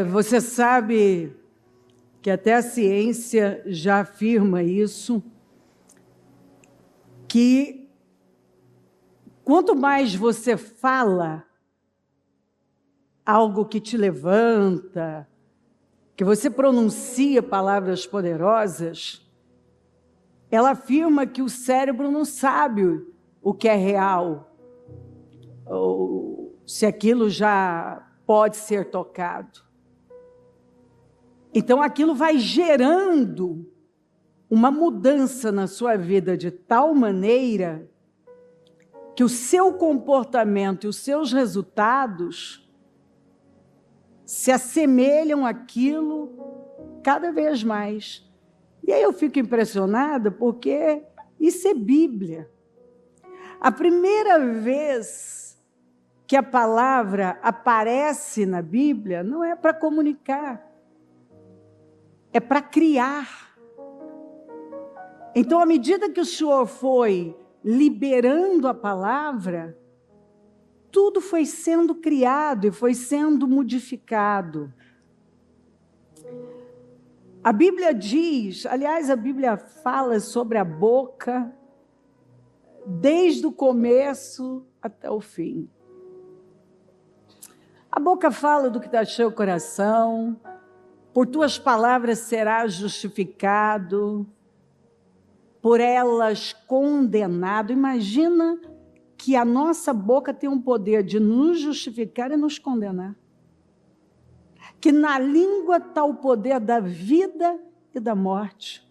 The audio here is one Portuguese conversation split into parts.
Você sabe que até a ciência já afirma isso, que quanto mais você fala algo que te levanta, que você pronuncia palavras poderosas, ela afirma que o cérebro não sabe o que é real, ou se aquilo já pode ser tocado. Então, aquilo vai gerando uma mudança na sua vida de tal maneira que o seu comportamento e os seus resultados se assemelham àquilo cada vez mais. E aí eu fico impressionada porque isso é Bíblia. A primeira vez que a palavra aparece na Bíblia não é para comunicar, é para criar. Então, à medida que o Senhor foi liberando a palavra, tudo foi sendo criado e foi sendo modificado. A Bíblia diz, aliás, a Bíblia fala sobre a boca desde o começo até o fim. A boca fala do que está cheio o coração, por tuas palavras serás justificado, por elas condenado. Imagina que a nossa boca tem um poder de nos justificar e nos condenar. Que na língua está o poder da vida e da morte.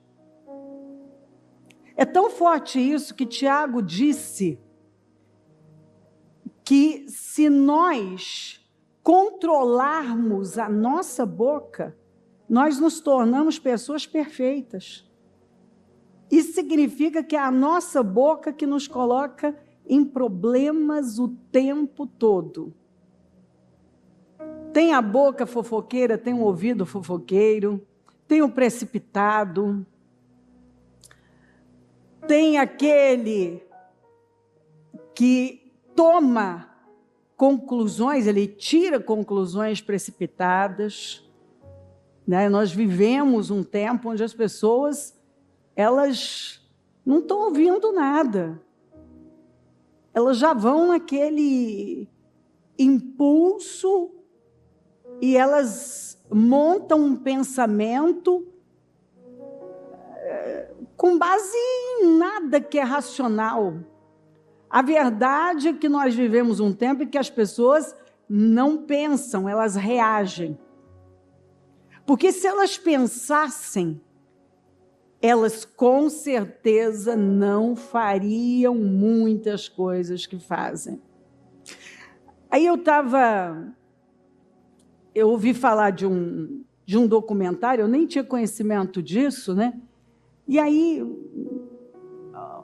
É tão forte isso que Tiago disse que se nós controlarmos a nossa boca, nós nos tornamos pessoas perfeitas. Isso significa que é a nossa boca que nos coloca em problemas o tempo todo. Tem a boca fofoqueira, tem o ouvido fofoqueiro, tem o precipitado, tem aquele que toma conclusões, ele tira conclusões precipitadas. Nós vivemos um tempo onde as pessoas, elas não estão ouvindo nada. Elas já vão naquele impulso e elas montam um pensamento com base em nada que é racional. A verdade é que nós vivemos um tempo em que as pessoas não pensam, elas reagem. Porque se elas pensassem, elas com certeza não fariam muitas coisas que fazem. Aí eu ouvi falar de um documentário, eu nem tinha conhecimento disso, né? E aí,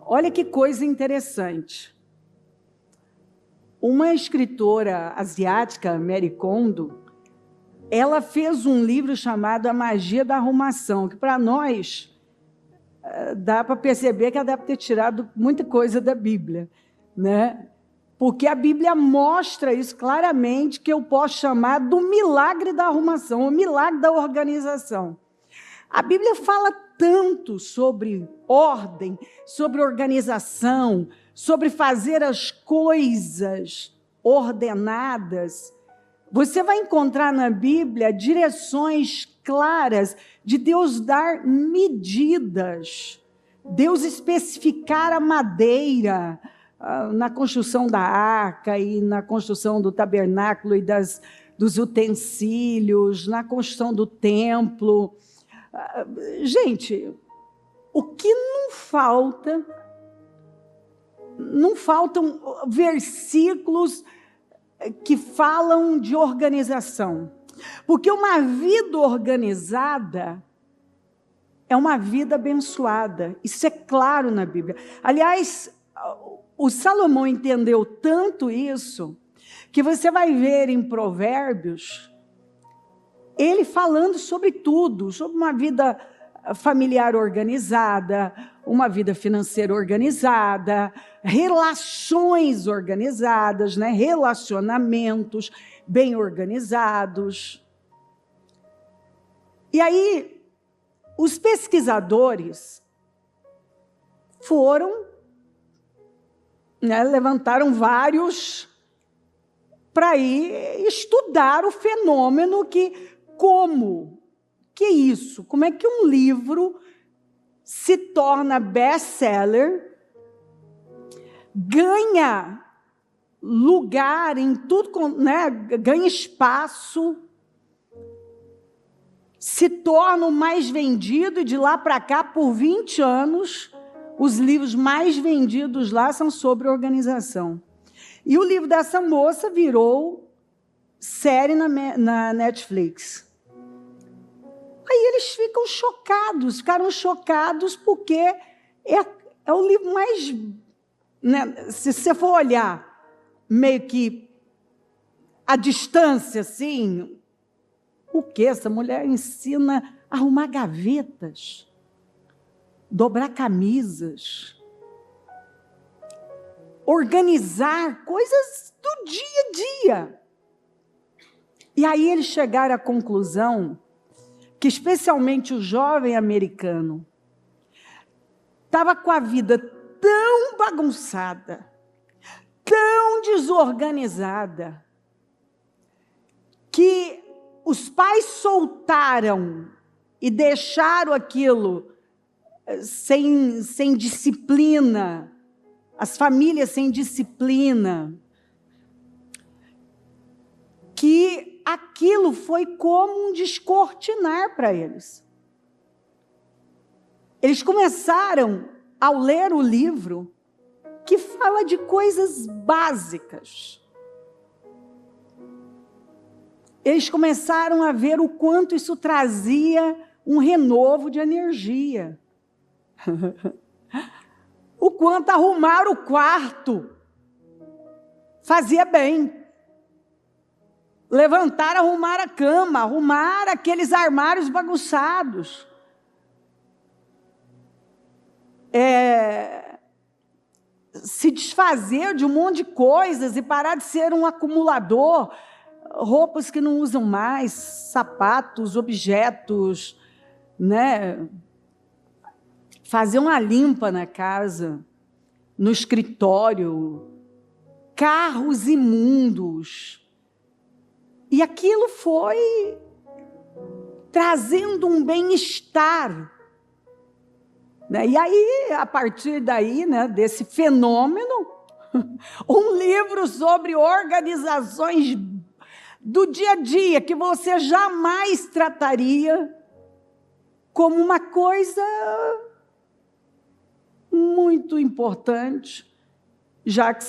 olha que coisa interessante. Uma escritora asiática, Marie Kondo, ela fez um livro chamado A Magia da Arrumação, que para nós dá para perceber que ela deve ter tirado muita coisa da Bíblia, né? Porque a Bíblia mostra isso claramente, que eu posso chamar do milagre da arrumação, o milagre da organização. A Bíblia fala tanto sobre ordem, sobre organização, sobre fazer as coisas ordenadas. Você vai encontrar na Bíblia direções claras de Deus dar medidas, Deus especificar a madeira na construção da arca e na construção do tabernáculo e dos utensílios, na construção do templo. Gente, o que não falta, não faltam versículos que falam de organização. Porque uma vida organizada é uma vida abençoada. Isso é claro na Bíblia. Aliás, o Salomão entendeu tanto isso, que você vai ver em Provérbios, ele falando sobre tudo, sobre uma vida familiar organizada, uma vida financeira organizada, relações organizadas, né? Relacionamentos bem organizados. E aí, os pesquisadores foram, levantaram vários para ir estudar o fenômeno que é isso? Como é que um livro se torna best-seller, ganha lugar em tudo, ganha espaço, se torna o mais vendido, e de lá para cá, por 20 anos, os livros mais vendidos lá são sobre organização. E o livro dessa moça virou série na Netflix. Aí eles ficaram chocados porque é o livro mais... se você for olhar meio que à distância, assim, o que essa mulher ensina a arrumar gavetas, dobrar camisas, organizar coisas do dia a dia. E aí eles chegaram à conclusão que, especialmente o jovem americano, estava com a vida tão bagunçada, tão desorganizada, que os pais soltaram e deixaram aquilo sem disciplina, as famílias sem disciplina, que aquilo foi como um descortinar para eles. Eles começaram, ao ler o livro, que fala de coisas básicas. Eles começaram a ver o quanto isso trazia um renovo de energia. O quanto arrumar o quarto fazia bem. Levantar, arrumar a cama, arrumar aqueles armários bagunçados. Se desfazer de um monte de coisas e parar de ser um acumulador, roupas que não usam mais, sapatos, objetos, fazer uma limpa na casa, no escritório, carros imundos. E aquilo foi trazendo um bem-estar. E aí, a partir daí, desse fenômeno, um livro sobre organizações do dia a dia, que você jamais trataria como uma coisa muito importante, já que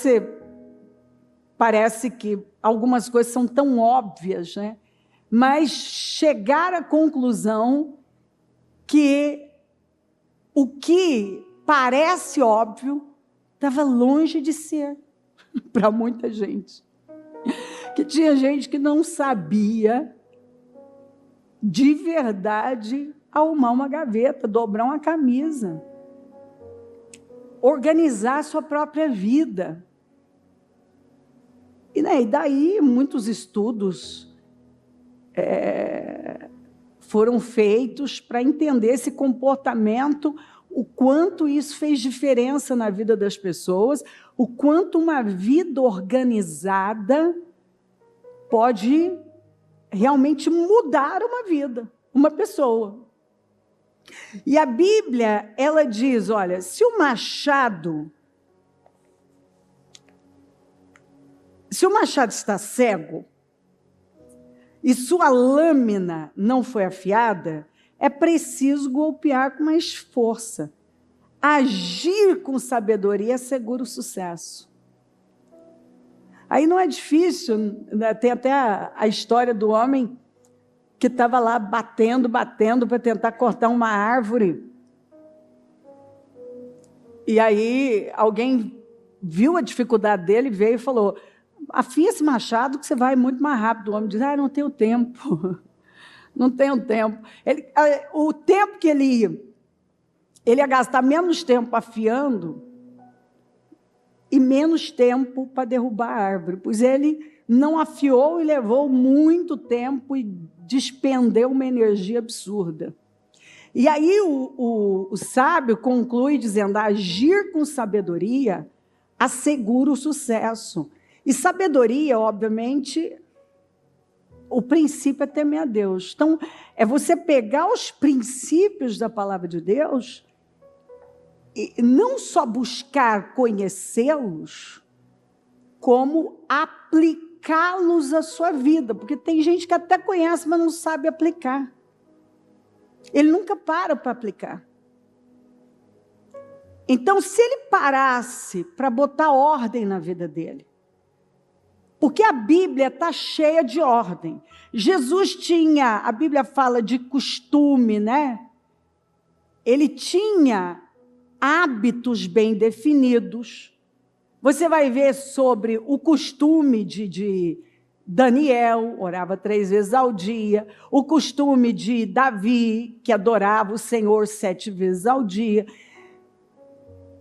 parece que algumas coisas são tão óbvias, mas chegar à conclusão que o que parece óbvio estava longe de ser para muita gente. Que tinha gente que não sabia de verdade arrumar uma gaveta, dobrar uma camisa, organizar a sua própria vida. E daí muitos estudos foram feitos para entender esse comportamento, o quanto isso fez diferença na vida das pessoas, o quanto uma vida organizada pode realmente mudar uma vida, uma pessoa. E a Bíblia, ela diz, olha, se o machado está cego e sua lâmina não foi afiada, é preciso golpear com mais força. Agir com sabedoria assegura o sucesso. Aí não é difícil, tem até a história do homem que estava lá batendo para tentar cortar uma árvore. E aí alguém viu a dificuldade dele, veio e falou: afia esse machado que você vai muito mais rápido. O homem diz: não tenho tempo, não tenho tempo. O tempo que ele ia gastar menos tempo afiando e menos tempo para derrubar a árvore, pois ele não afiou e levou muito tempo e despendeu uma energia absurda. E aí o sábio conclui dizendo: agir com sabedoria assegura o sucesso. E sabedoria, obviamente, o princípio é temer a Deus. Então, é você pegar os princípios da palavra de Deus e não só buscar conhecê-los, como aplicá-los à sua vida. Porque tem gente que até conhece, mas não sabe aplicar. Ele nunca para aplicar. Então, se ele parasse para botar ordem na vida dele, porque a Bíblia está cheia de ordem. Jesus tinha, a Bíblia fala de costume, né? Ele tinha hábitos bem definidos. Você vai ver sobre o costume de Daniel, orava 3 vezes ao dia, o costume de Davi, que adorava o Senhor 7 vezes ao dia.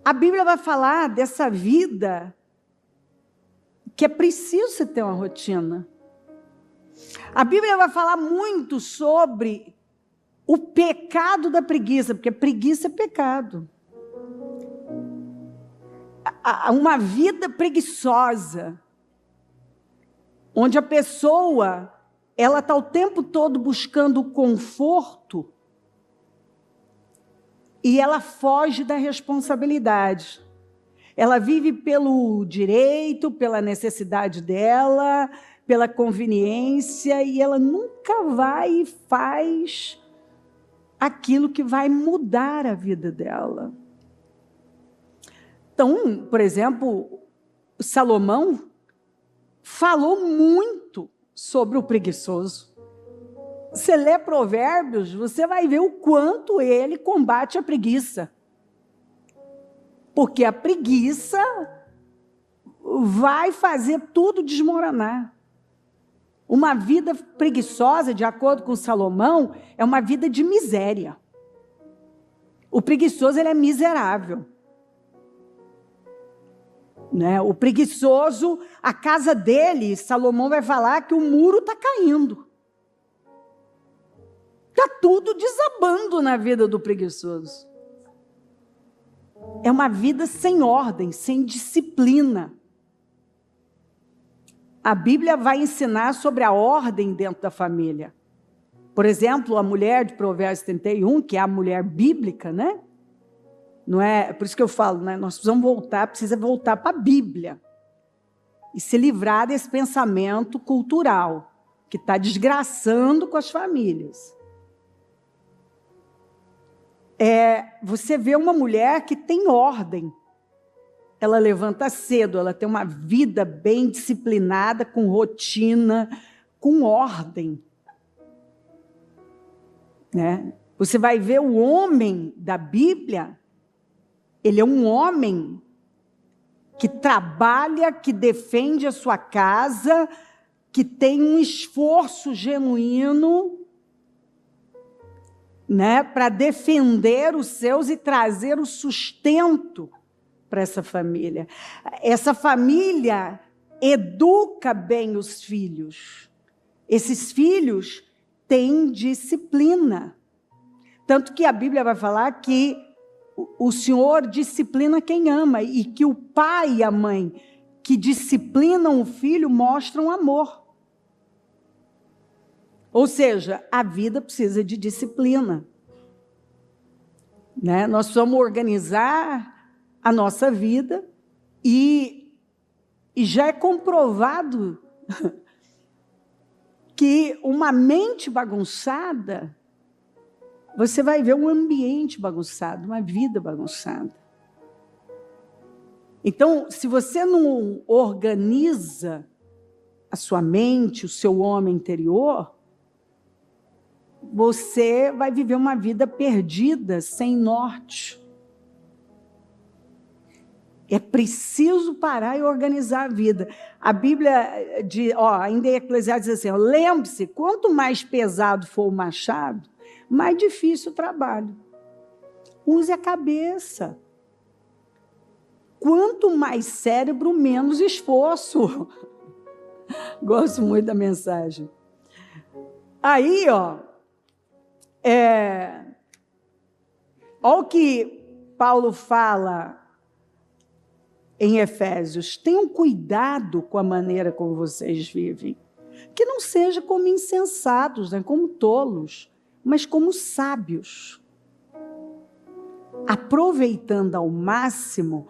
A Bíblia vai falar dessa vida que é preciso você ter uma rotina. A Bíblia vai falar muito sobre o pecado da preguiça, porque preguiça é pecado. Uma vida preguiçosa, onde a pessoa ela está o tempo todo buscando o conforto e ela foge da responsabilidade. Ela vive pelo direito, pela necessidade dela, pela conveniência, e ela nunca vai e faz aquilo que vai mudar a vida dela. Então, por exemplo, Salomão falou muito sobre o preguiçoso. Você lê Provérbios, você vai ver o quanto ele combate a preguiça. Porque a preguiça vai fazer tudo desmoronar. Uma vida preguiçosa, de acordo com Salomão, é uma vida de miséria. O preguiçoso, ele é miserável. Né? O preguiçoso, a casa dele, Salomão vai falar que o muro está caindo. Está tudo desabando na vida do preguiçoso. É uma vida sem ordem, sem disciplina. A Bíblia vai ensinar sobre a ordem dentro da família. Por exemplo, a mulher de Provérbios 31, que é a mulher bíblica, né? Não é, por isso que eu falo, né? Nós precisa voltar para a Bíblia e se livrar desse pensamento cultural que está desgraçando com as famílias. Você vê uma mulher que tem ordem. Ela levanta cedo, ela tem uma vida bem disciplinada, com rotina, com ordem. Né? Você vai ver o homem da Bíblia, ele é um homem que trabalha, que defende a sua casa, que tem um esforço genuíno, né, para defender os seus e trazer o sustento para essa família. Essa família educa bem os filhos. Esses filhos têm disciplina. Tanto que a Bíblia vai falar que o Senhor disciplina quem ama e que o pai e a mãe que disciplinam o filho mostram amor. Ou seja, a vida precisa de disciplina. Né? Nós precisamos organizar a nossa vida e já é comprovado que uma mente bagunçada, você vai ver um ambiente bagunçado, uma vida bagunçada. Então, se você não organiza a sua mente, o seu homem interior, você vai viver uma vida perdida, sem norte. É preciso parar e organizar a vida. A Bíblia, ainda em Eclesiastes diz assim, lembre-se, quanto mais pesado for o machado, mais difícil o trabalho. Use a cabeça. Quanto mais cérebro, menos esforço. Gosto muito da mensagem. Aí, ó o que Paulo fala em Efésios: tenham cuidado com a maneira como vocês vivem, que não seja como insensatos, né, como tolos, mas como sábios, aproveitando ao máximo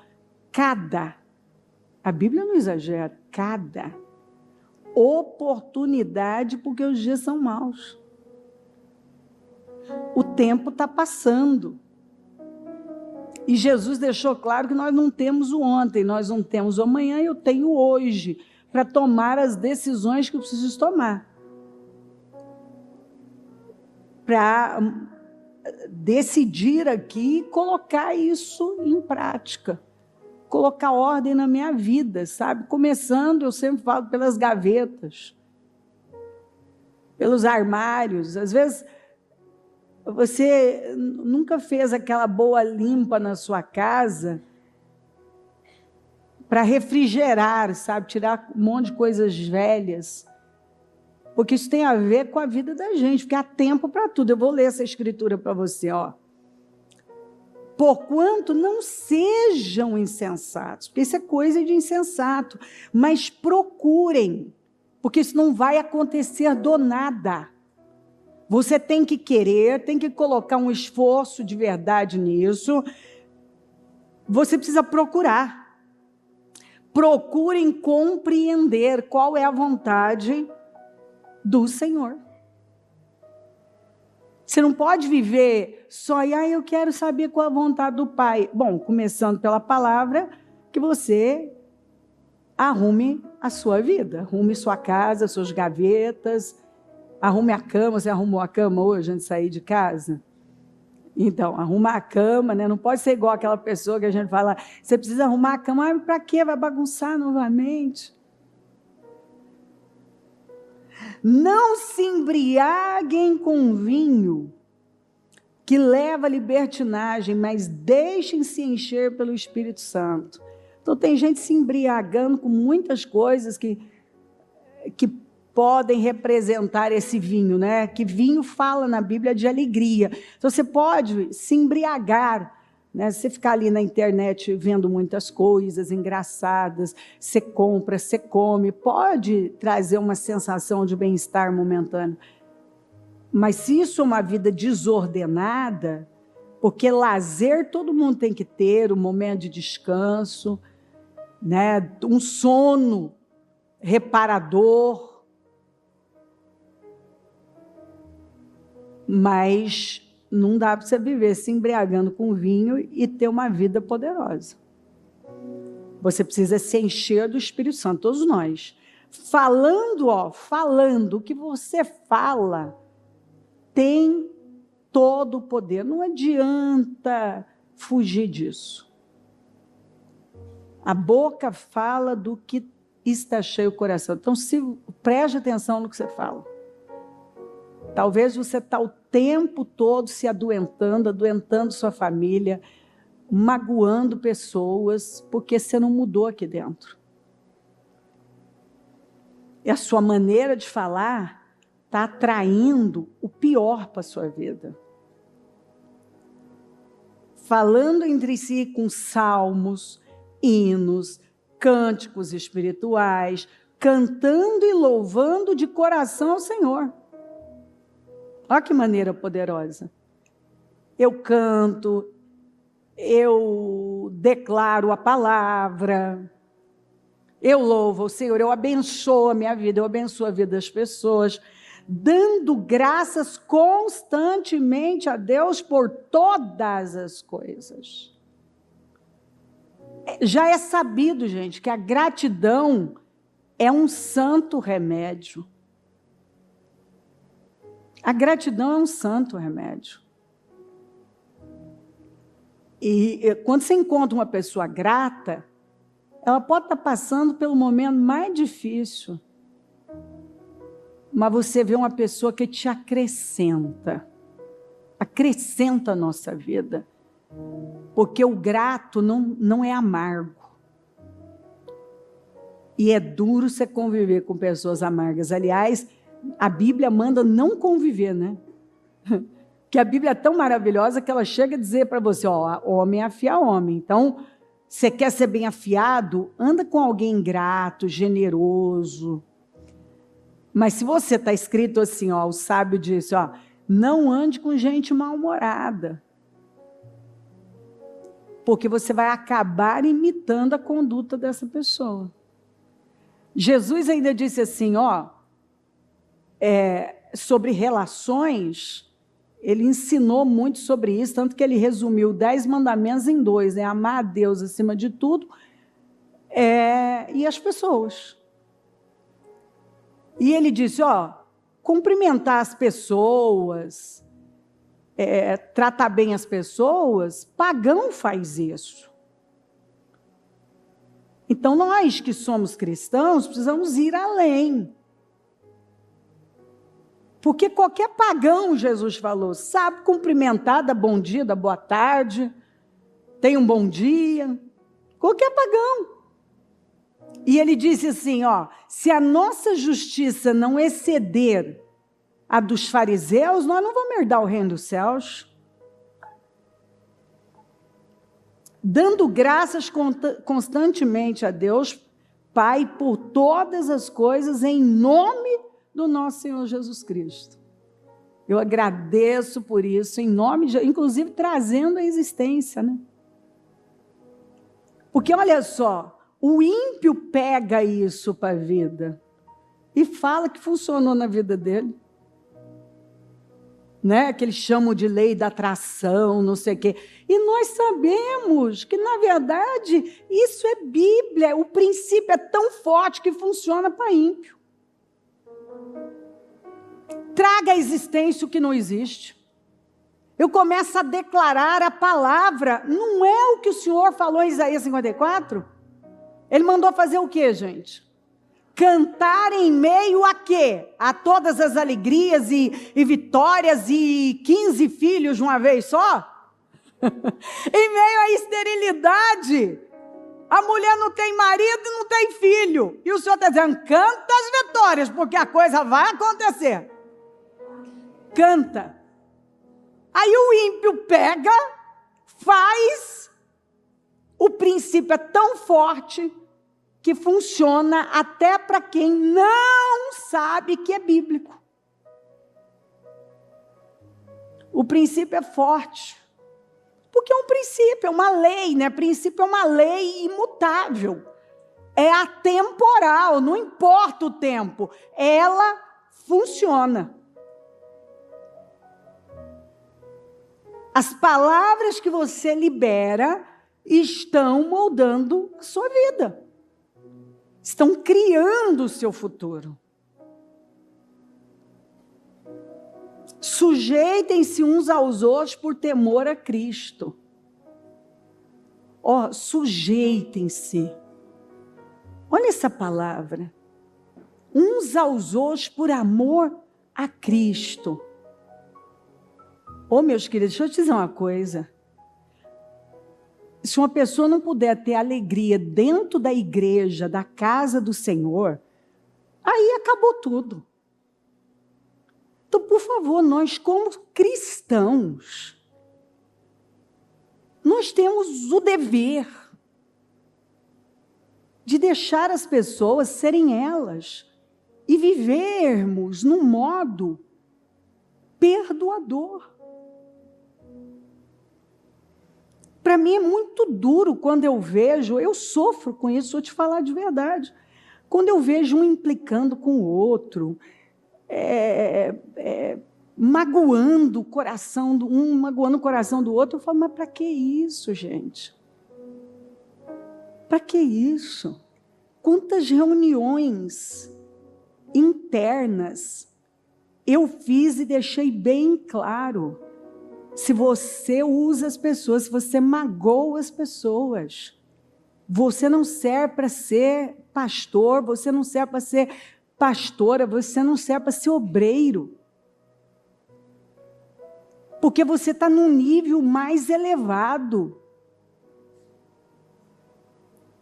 a Bíblia não exagera, cada oportunidade, porque os dias são maus. O tempo está passando. E Jesus deixou claro que nós não temos o ontem, nós não temos o amanhã, eu tenho hoje para tomar as decisões que eu preciso tomar. Para decidir aqui e colocar isso em prática. Colocar ordem na minha vida, sabe? Começando, eu sempre falo, pelas gavetas, pelos armários. Às vezes, você nunca fez aquela boa limpa na sua casa para refrigerar, sabe? Tirar um monte de coisas velhas. Porque isso tem a ver com a vida da gente, porque há tempo para tudo. Eu vou ler essa escritura para você, ó. Porquanto não sejam insensatos, porque isso é coisa de insensato, mas procurem, porque isso não vai acontecer do nada. Você tem que querer, tem que colocar um esforço de verdade nisso. Você precisa procurar. Procurem compreender qual é a vontade do Senhor. Você não pode viver só eu quero saber qual é a vontade do Pai. Bom, começando pela palavra, que você arrume a sua vida, arrume sua casa, suas gavetas, arrume a cama. Você arrumou a cama hoje antes de sair de casa? Então, arruma a cama, né? Não pode ser igual aquela pessoa que a gente fala, você precisa arrumar a cama, mas para quê? Vai bagunçar novamente? Não se embriaguem com vinho, que leva à libertinagem, mas deixem-se encher pelo Espírito Santo. Então, tem gente se embriagando com muitas coisas que podem representar esse vinho, né? Que vinho fala na Bíblia de alegria. Então, você pode se embriagar, né? Você ficar ali na internet vendo muitas coisas engraçadas, você compra, você come, pode trazer uma sensação de bem-estar momentâneo. Mas se isso é uma vida desordenada, porque lazer todo mundo tem que ter, um momento de descanso, né? Um sono reparador, mas não dá para você viver se embriagando com vinho e ter uma vida poderosa. Você precisa se encher do Espírito Santo, todos nós. Falando, o que você fala tem todo o poder. Não adianta fugir disso. A boca fala do que está cheio o coração. Então, preste atenção no que você fala. Talvez você está o tempo todo se adoentando sua família, magoando pessoas, porque você não mudou aqui dentro. E a sua maneira de falar está atraindo o pior para a sua vida. Falando entre si com salmos, hinos, cânticos espirituais, cantando e louvando de coração ao Senhor. Olha que maneira poderosa. Eu canto, eu declaro a palavra, eu louvo o Senhor, eu abençoo a minha vida, eu abençoo a vida das pessoas, dando graças constantemente a Deus por todas as coisas. Já é sabido, gente, que a gratidão é um santo remédio. A gratidão é um santo remédio. E quando você encontra uma pessoa grata, ela pode estar passando pelo momento mais difícil, mas você vê uma pessoa que te acrescenta a nossa vida, porque o grato não é amargo. E é duro você conviver com pessoas amargas. Aliás, a Bíblia manda não conviver, né? Que a Bíblia é tão maravilhosa que ela chega a dizer para você, ó, homem afia homem. Então, você quer ser bem afiado? Anda com alguém ingrato, generoso. Mas se você está escrito assim, ó, o sábio disse, ó, não ande com gente mal-humorada. Porque você vai acabar imitando a conduta dessa pessoa. Jesus ainda disse assim, ó, sobre relações, ele ensinou muito sobre isso, tanto que ele resumiu 10 mandamentos em 2, né? Amar a Deus acima de tudo e as pessoas. E ele disse, ó, cumprimentar as pessoas, tratar bem as pessoas, pagão faz isso. Então, nós que somos cristãos, precisamos ir além. Porque qualquer pagão, Jesus falou, sabe cumprimentar, dar bom dia, dar boa tarde, tem um bom dia. Qualquer pagão. E ele disse assim, ó, se a nossa justiça não exceder a dos fariseus, nós não vamos herdar o reino dos céus. Dando graças constantemente a Deus, Pai, por todas as coisas, em nome do nosso Senhor Jesus Cristo. Eu agradeço por isso, em nome de, inclusive trazendo a existência, né? Porque olha só, o ímpio pega isso para a vida e fala que funcionou na vida dele. Né? Que eles chamam de lei da atração, não sei o quê. E nós sabemos que, na verdade, isso é Bíblia. O princípio é tão forte que funciona para ímpio. Traga à existência o que não existe. Eu começo a declarar a palavra. Não é o que o Senhor falou em Isaías 54? Ele mandou fazer o quê, gente? Cantar em meio a quê? A todas as alegrias e vitórias e 15 filhos de uma vez só? Em meio à esterilidade. A mulher não tem marido e não tem filho. E o Senhor está dizendo, canta as vitórias, porque a coisa vai acontecer. Canta. Aí o ímpio pega, faz. O princípio é tão forte que funciona até para quem não sabe que é bíblico. O princípio é forte. Porque é um princípio, é uma lei, né? Princípio é uma lei imutável. É atemporal, não importa o tempo. Ela funciona. As palavras que você libera estão moldando a sua vida. Estão criando o seu futuro. Sujeitem-se uns aos outros por temor a Cristo. Ó, sujeitem-se. Olha essa palavra. Uns aos outros por amor a Cristo. Ô, meus queridos, deixa eu te dizer uma coisa. Se uma pessoa não puder ter alegria dentro da igreja, da casa do Senhor, aí acabou tudo. Então, por favor, nós como cristãos, nós temos o dever de deixar as pessoas serem elas e vivermos num modo perdoador. Para mim é muito duro quando eu vejo, eu sofro com isso, vou te falar de verdade. Quando eu vejo um implicando com o outro, magoando o coração do um, magoando o coração do outro, eu falo, mas para que isso, gente? Para que isso? Quantas reuniões internas eu fiz e deixei bem claro. Se você usa as pessoas, se você magoa as pessoas, você não serve para ser pastor, você não serve para ser pastora, você não serve para ser obreiro. Porque você está num nível mais elevado.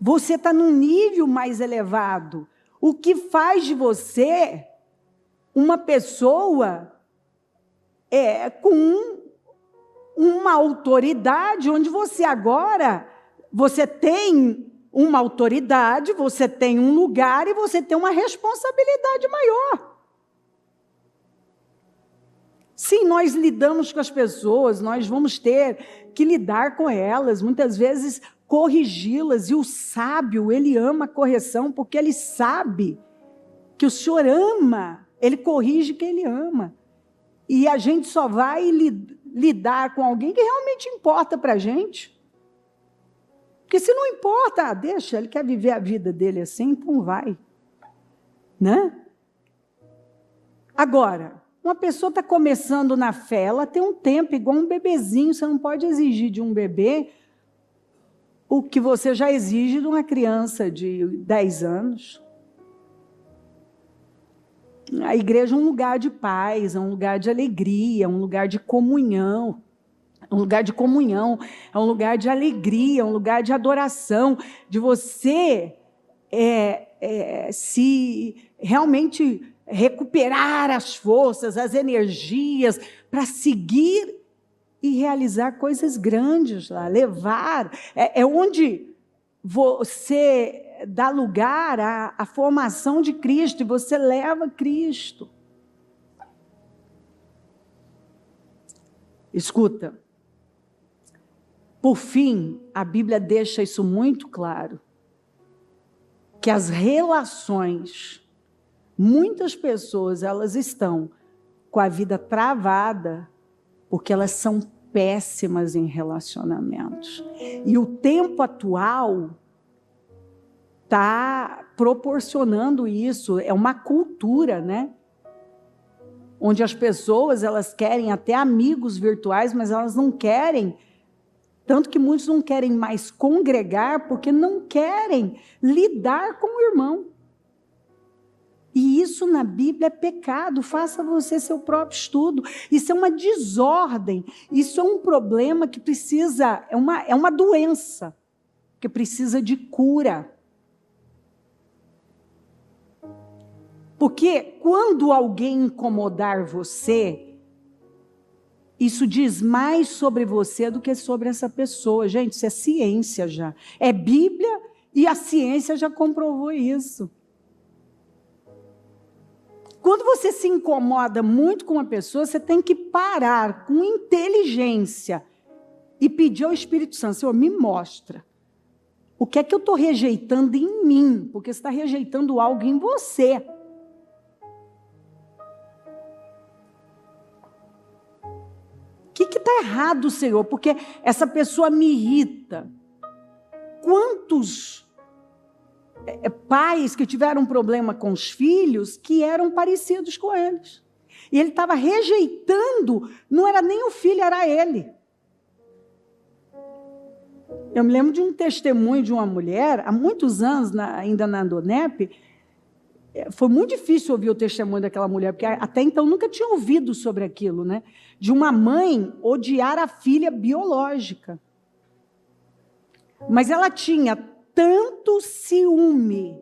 Você está num nível mais elevado. O que faz de você uma pessoa com uma autoridade, onde você agora, você tem uma autoridade, você tem um lugar e você tem uma responsabilidade maior. Sim, nós lidamos com as pessoas, nós vamos ter que lidar com elas, muitas vezes corrigi-las, e o sábio, ele ama a correção, porque ele sabe que o Senhor ama, ele corrige quem ele ama. E a gente só vai lidar com alguém que realmente importa para a gente. Porque se não importa, deixa, ele quer viver a vida dele assim, então vai. Né? Agora, uma pessoa está começando na fé, ela tem um tempo, igual um bebezinho, você não pode exigir de um bebê o que você já exige de uma criança de 10 anos. A igreja é um lugar de paz, é um lugar de alegria, é um lugar de comunhão. É um lugar de comunhão, é um lugar de alegria, é um lugar de adoração, de você se realmente recuperar as forças, as energias, para seguir e realizar coisas grandes lá, levar. É onde você dá lugar à formação de Cristo, e você leva Cristo. Escuta, por fim, a Bíblia deixa isso muito claro, que as relações, muitas pessoas, elas estão com a vida travada, porque elas são péssimas em relacionamentos. E o tempo atual está proporcionando isso, é uma cultura, né? Onde as pessoas, elas querem até amigos virtuais, mas elas não querem, tanto que muitos não querem mais congregar, porque não querem lidar com o irmão. E isso na Bíblia é pecado, faça você seu próprio estudo. Isso é uma desordem, isso é um problema que precisa, é uma doença, que precisa de cura. Porque quando alguém incomodar você, isso diz mais sobre você do que sobre essa pessoa. Gente, isso é ciência já. É Bíblia e a ciência já comprovou isso. Quando você se incomoda muito com uma pessoa, você tem que parar com inteligência e pedir ao Espírito Santo: Senhor, me mostra. O que é que eu estou rejeitando em mim? Porque você está rejeitando algo em você. O que está errado, Senhor? Porque essa pessoa me irrita. Quantos pais que tiveram problema com os filhos que eram parecidos com eles? E ele estava rejeitando, não era nem o filho, era ele. Eu me lembro de um testemunho de uma mulher, há muitos anos, ainda na Andonep. Foi muito difícil ouvir o testemunho daquela mulher, porque até então nunca tinha ouvido sobre aquilo, né? De uma mãe odiar a filha biológica. Mas ela tinha tanto ciúme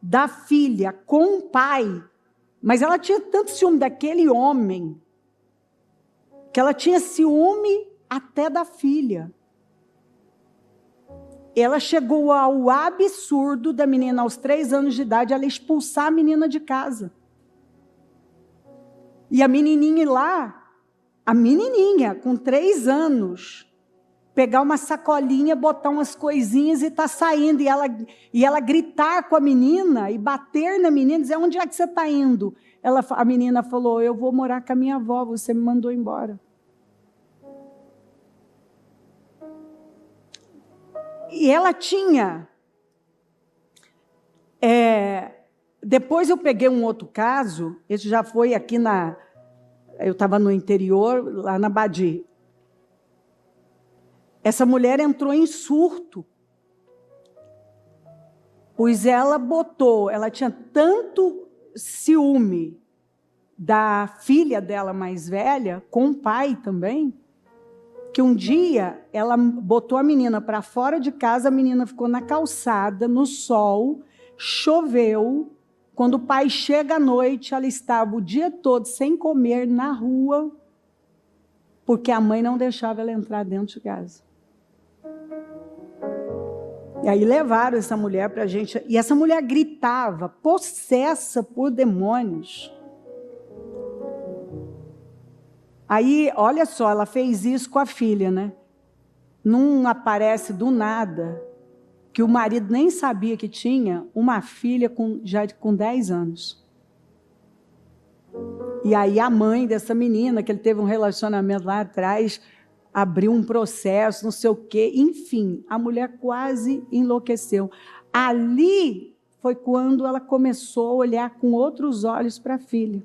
da filha com o pai, mas ela tinha tanto ciúme daquele homem, que ela tinha ciúme até da filha. Ela chegou ao absurdo da menina, aos 3 anos de idade, ela expulsar a menina de casa. E a menininha ir lá, a menininha com 3 anos, pegar uma sacolinha, botar umas coisinhas e estar saindo, e ela gritar com a menina, e bater na menina, dizer: onde é que você está indo? A menina falou: eu vou morar com a minha avó, você me mandou embora. E ela tinha... depois eu peguei um outro caso, esse já foi aqui eu estava no interior, lá na Badi. Essa mulher entrou em surto, pois ela tinha tanto ciúme da filha dela mais velha, com o pai também, que um dia ela botou a menina para fora de casa, a menina ficou na calçada, no sol, choveu. Quando o pai chega à noite, ela estava o dia todo sem comer na rua, porque a mãe não deixava ela entrar dentro de casa. E aí levaram essa mulher para a gente, e essa mulher gritava, possessa por demônios. Aí, olha só, ela fez isso com a filha, né? Não aparece do nada que o marido nem sabia que tinha uma filha já com 10 anos. E aí a mãe dessa menina, que ele teve um relacionamento lá atrás, abriu um processo, não sei o quê. Enfim, a mulher quase enlouqueceu. Ali foi quando ela começou a olhar com outros olhos para a filha.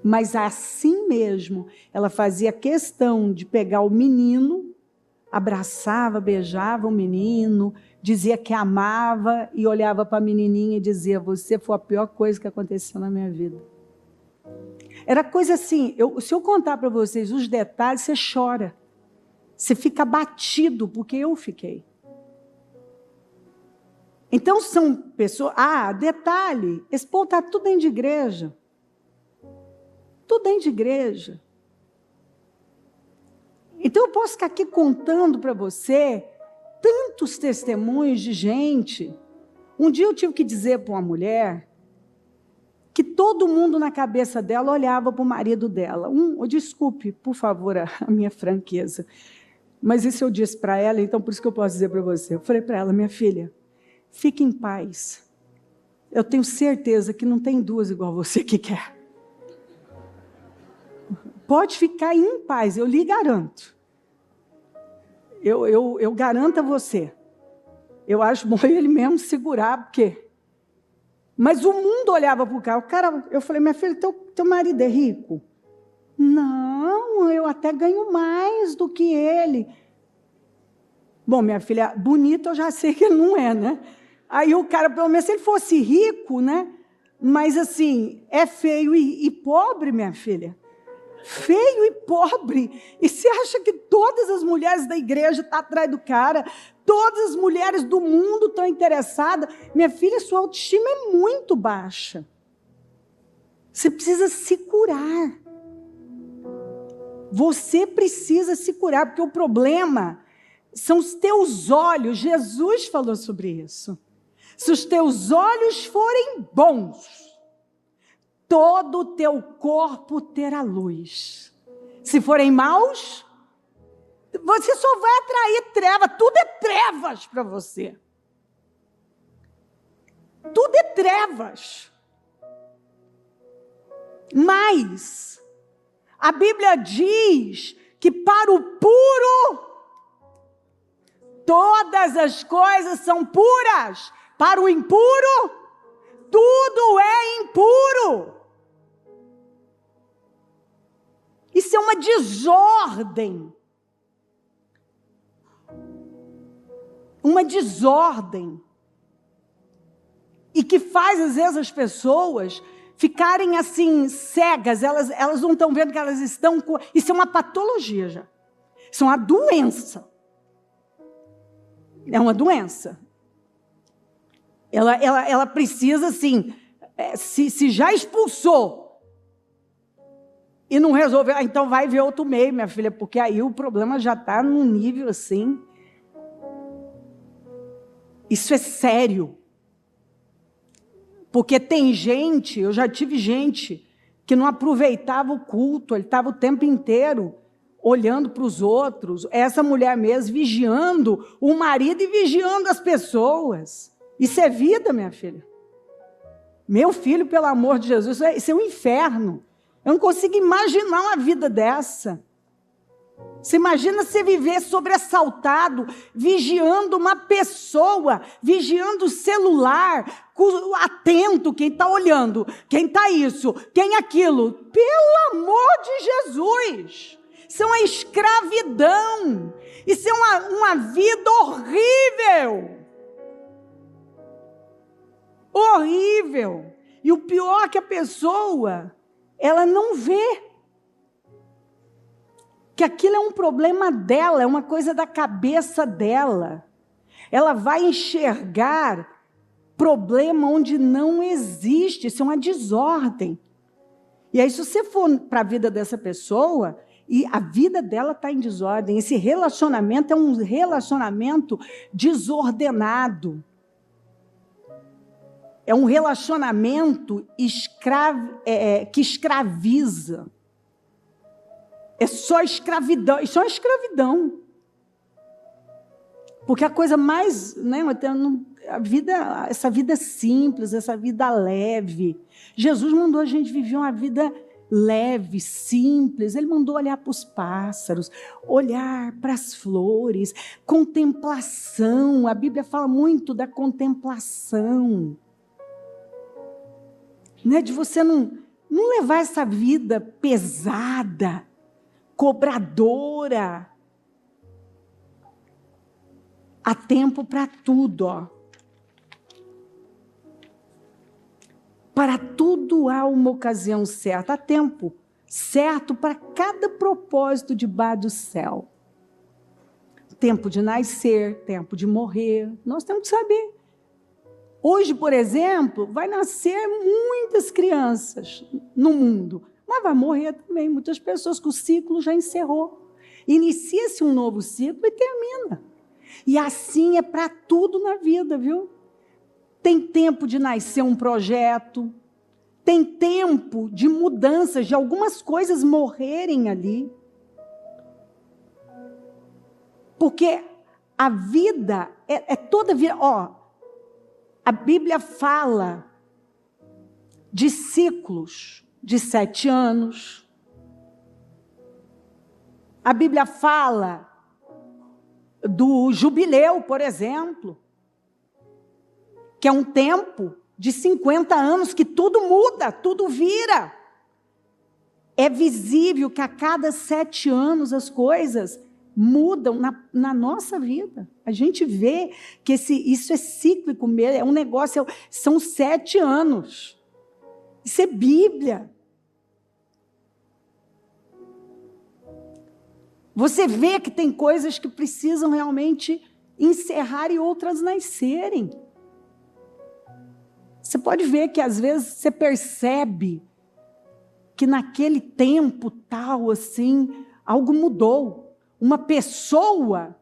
Mas assim mesmo, ela fazia questão de pegar o menino, abraçava, beijava o menino, dizia que amava e olhava para a menininha e dizia, você foi a pior coisa que aconteceu na minha vida. Era coisa assim, se eu contar para vocês os detalhes, você chora. Você fica abatido, porque eu fiquei. Então são pessoas... detalhe, esse povo está tudo dentro de igreja. Tudo dentro de igreja. Então eu posso ficar aqui contando para você tantos testemunhos de gente. Um dia eu tive que dizer para uma mulher que todo mundo na cabeça dela olhava para o marido dela. Desculpe, por favor, a minha franqueza. Mas isso eu disse para ela, então por isso que eu posso dizer para você. Eu falei para ela, minha filha, fique em paz. Eu tenho certeza que não tem duas igual você que quer. Pode ficar em paz, eu lhe garanto. Eu garanto a você. Eu acho bom ele mesmo segurar, porque... Mas o mundo olhava para o cara, eu falei, minha filha, teu marido é rico? Não, eu até ganho mais do que ele. Bom, minha filha, bonito eu já sei que ele não é, né? Aí o cara, pelo menos, se ele fosse rico, né? Mas assim, é feio e pobre, minha filha. Feio e pobre. E você acha que todas as mulheres da igreja estão atrás do cara? Todas as mulheres do mundo estão interessadas? Minha filha, sua autoestima é muito baixa. Você precisa se curar. Você precisa se curar, porque o problema são os teus olhos. Jesus falou sobre isso. Se os teus olhos forem bons, todo o teu corpo terá luz. Se forem maus, você só vai atrair treva. Tudo é trevas para você. Tudo é trevas. Mas a Bíblia diz que para o puro, todas as coisas são puras. Para o impuro, tudo é impuro. Isso é uma desordem. Uma desordem. E que faz, às vezes, as pessoas ficarem assim, cegas. Elas não estão vendo que elas estão com... Isso é uma patologia já. Isso é uma doença. É uma doença. Ela precisa, assim, se já expulsou e não resolveu, então vai ver outro meio, minha filha, porque aí o problema já está num nível assim. Isso é sério. Porque tem gente, eu já tive gente que não aproveitava o culto, ele estava o tempo inteiro olhando para os outros, essa mulher mesmo vigiando o marido e vigiando as pessoas. Isso é vida, minha filha. Meu filho, pelo amor de Jesus, isso é um inferno. Eu não consigo imaginar uma vida dessa. Você imagina você viver sobressaltado, vigiando uma pessoa, vigiando o celular, atento, quem está olhando, quem está isso, quem aquilo. Pelo amor de Jesus! Isso é uma escravidão. Isso é uma vida horrível. Horrível. E o pior é que a pessoa, ela não vê. que aquilo é um problema dela, é uma coisa da cabeça dela. Ela vai enxergar problema onde não existe, isso é uma desordem. E aí, se você for para a vida dessa pessoa, e a vida dela está em desordem, esse relacionamento é um relacionamento desordenado. É um relacionamento que escraviza. É só escravidão, isso é uma escravidão. Porque a coisa mais, né, essa vida simples, essa vida leve. Jesus mandou a gente viver uma vida leve, simples. Ele mandou olhar para os pássaros, olhar para as flores, contemplação. A Bíblia fala muito da contemplação. Né, de você não levar essa vida pesada, cobradora. Há tempo para tudo, ó. Para tudo há uma ocasião certa. Há tempo certo para cada propósito debaixo do céu. Tempo de nascer, tempo de morrer. Nós temos que saber. Hoje, por exemplo, vai nascer muitas crianças no mundo, mas vai morrer também muitas pessoas, que o ciclo já encerrou. Inicia-se um novo ciclo e termina. E assim é para tudo na vida, viu? Tem tempo de nascer um projeto, tem tempo de mudanças, de algumas coisas morrerem ali. Porque a vida é toda vida. Ó, a Bíblia fala de ciclos de 7 anos. A Bíblia fala do jubileu, por exemplo, que é um tempo de 50 anos que tudo muda, tudo vira. É visível que a cada 7 anos as coisas mudam na nossa vida. A gente vê que isso é cíclico mesmo, é um negócio, são 7 anos. Isso é Bíblia. Você vê que tem coisas que precisam realmente encerrar e outras nascerem. Você pode ver que às vezes você percebe que naquele tempo tal, assim, algo mudou. Uma pessoa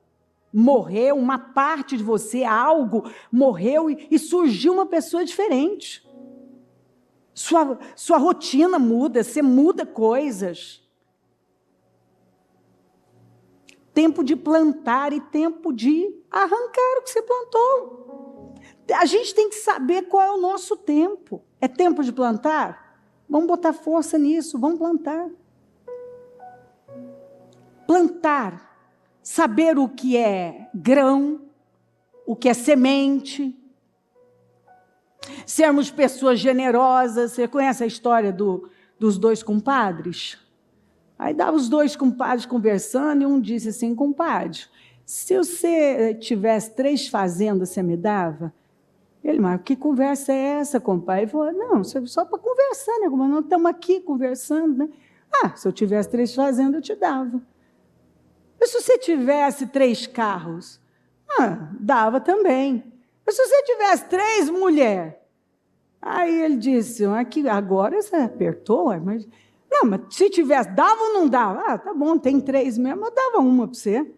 morreu, uma parte de você, algo morreu e surgiu uma pessoa diferente. Sua rotina muda, você muda coisas. Tempo de plantar e tempo de arrancar o que você plantou. A gente tem que saber qual é o nosso tempo. É tempo de plantar? Vamos botar força nisso, vamos plantar. Plantar. Saber o que é grão, o que é semente. Sermos pessoas generosas. Você conhece a história dos 2 compadres? Aí dava os 2 compadres conversando e um disse assim: compadre, se você tivesse 3 fazendas, você me dava? Ele, mas que conversa é essa, compadre? Ele falou: não, só para conversar, né? Mas nós estamos aqui conversando, né? Ah, se eu tivesse 3 fazendas, eu te dava. E se você tivesse 3 carros? Ah, dava também. Mas se você tivesse 3 mulheres? Aí ele disse: aqui, agora você apertou, mas... Não, mas se tivesse, dava ou não dava? Ah, tá bom, tem 3 mesmo, eu dava uma para você.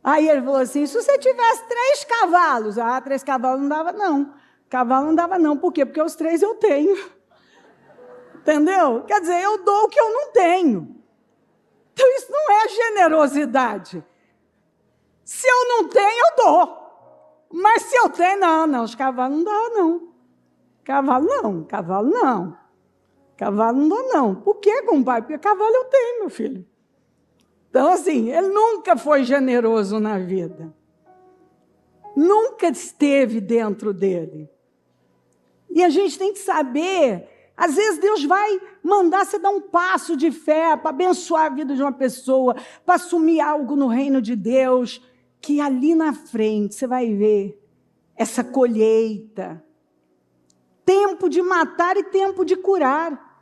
Aí ele falou assim: se você tivesse 3 cavalos, 3 cavalos não dava não. Cavalo não dava não, por quê? Porque os 3 eu tenho. Entendeu? Quer dizer, eu dou o que eu não tenho. Então isso não é generosidade. Se eu não tenho, eu dou. Mas se eu tenho, não, os cavalos não dão não. Cavalo não, cavalo não. Cavalo não dá não. Por quê, compadre? Porque cavalo eu tenho, meu filho. Então, assim, ele nunca foi generoso na vida. Nunca esteve dentro dele. E a gente tem que saber, às vezes Deus vai mandar você dar um passo de fé para abençoar a vida de uma pessoa, para assumir algo no reino de Deus, que ali na frente você vai ver essa colheita. Tempo de matar e tempo de curar.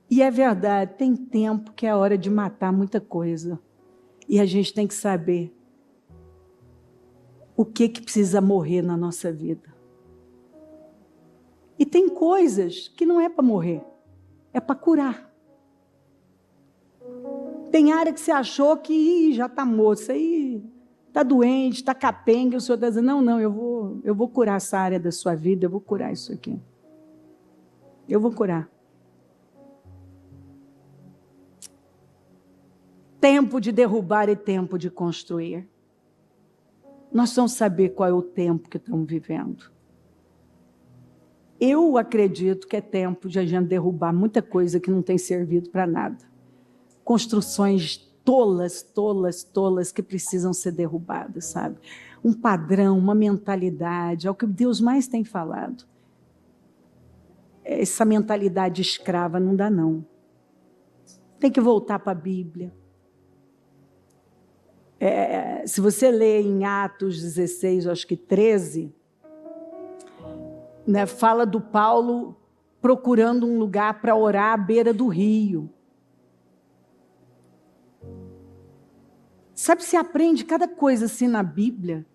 E é verdade, tem tempo que é hora de matar muita coisa. E a gente tem que saber o que precisa morrer na nossa vida. E tem coisas que não é para morrer, é para curar. Tem área que você achou que já está morto, isso aí está doente, está capenga, e o Senhor está dizendo, não, eu vou curar essa área da sua vida, eu vou curar isso aqui. Eu vou curar. Tempo de derrubar e tempo de construir. Nós vamos saber qual é o tempo que estamos vivendo. Eu acredito que é tempo de a gente derrubar muita coisa que não tem servido para nada. Construções tolas que precisam ser derrubadas, sabe? Um padrão, uma mentalidade, é o que Deus mais tem falado. Essa mentalidade escrava não dá não. Tem que voltar para a Bíblia. Se você ler em Atos 16, acho que 13, né, fala do Paulo procurando um lugar para orar à beira do rio. Sabe, você aprende cada coisa assim na Bíblia,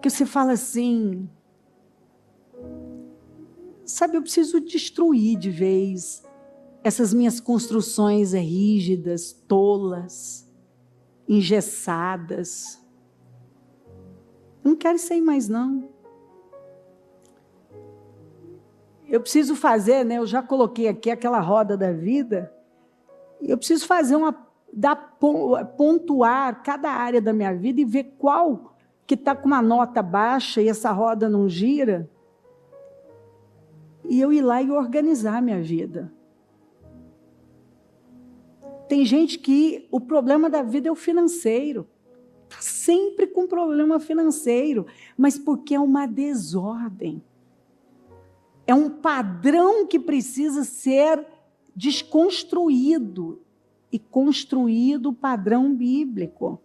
que você fala assim, sabe, eu preciso destruir de vez essas minhas construções rígidas, tolas, engessadas. Não quero isso aí mais não. Eu preciso fazer, né? Eu já coloquei aqui aquela roda da vida. Eu preciso fazer pontuar cada área da minha vida e ver qual que está com uma nota baixa e essa roda não gira. E eu ir lá e organizar a minha vida. Tem gente que o problema da vida é o financeiro. Está sempre com problema financeiro, mas porque é uma desordem. É um padrão que precisa ser desconstruído e construído o padrão bíblico.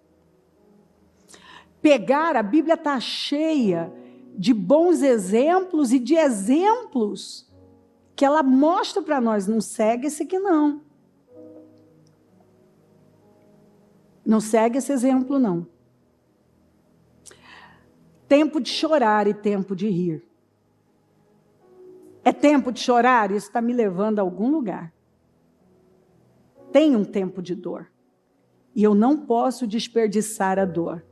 A Bíblia está cheia de bons exemplos e de exemplos que ela mostra para nós, não segue esse aqui não. Não segue esse exemplo não. Tempo de chorar e tempo de rir. É tempo de chorar? Isso está me levando a algum lugar. Tem um tempo de dor. E eu não posso desperdiçar a dor.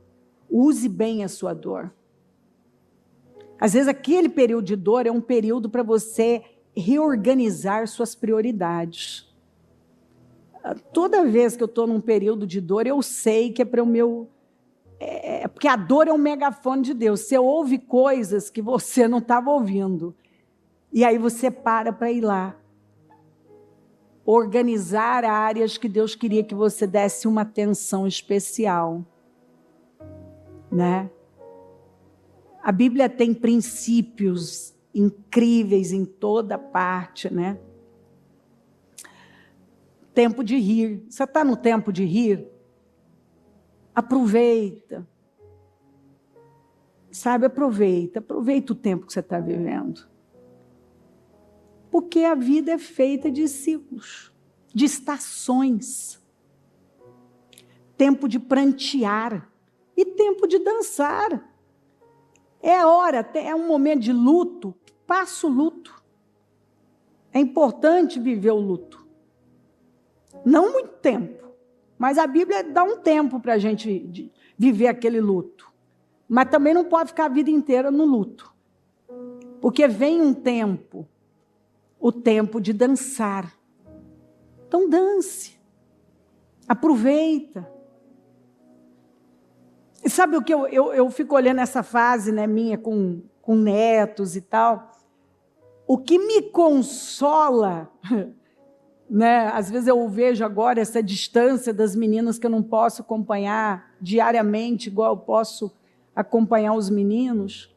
Use bem a sua dor. Às vezes aquele período de dor é um período para você reorganizar suas prioridades. Toda vez que eu estou num período de dor, eu sei que é para o meu... porque a dor é um megafone de Deus. Você ouve coisas que você não estava ouvindo. E aí você para ir lá. Organizar áreas que Deus queria que você desse uma atenção especial. Né? A Bíblia tem princípios incríveis em toda parte, né? Tempo de rir. Você está no tempo de rir? Aproveita. Sabe, aproveita o tempo que você está vivendo. Porque a vida é feita de ciclos, de estações. Tempo de prantear e tempo de dançar. É um momento de luto, passa o luto. É importante viver o luto. Não muito tempo, mas a Bíblia dá um tempo para a gente viver aquele luto. Mas também não pode ficar a vida inteira no luto. Porque vem um tempo, o tempo de dançar. Então dance, aproveita. E sabe o que eu fico olhando essa fase, né, minha com netos e tal? O que me consola, né, às vezes eu vejo agora essa distância das meninas que eu não posso acompanhar diariamente, igual eu posso acompanhar os meninos,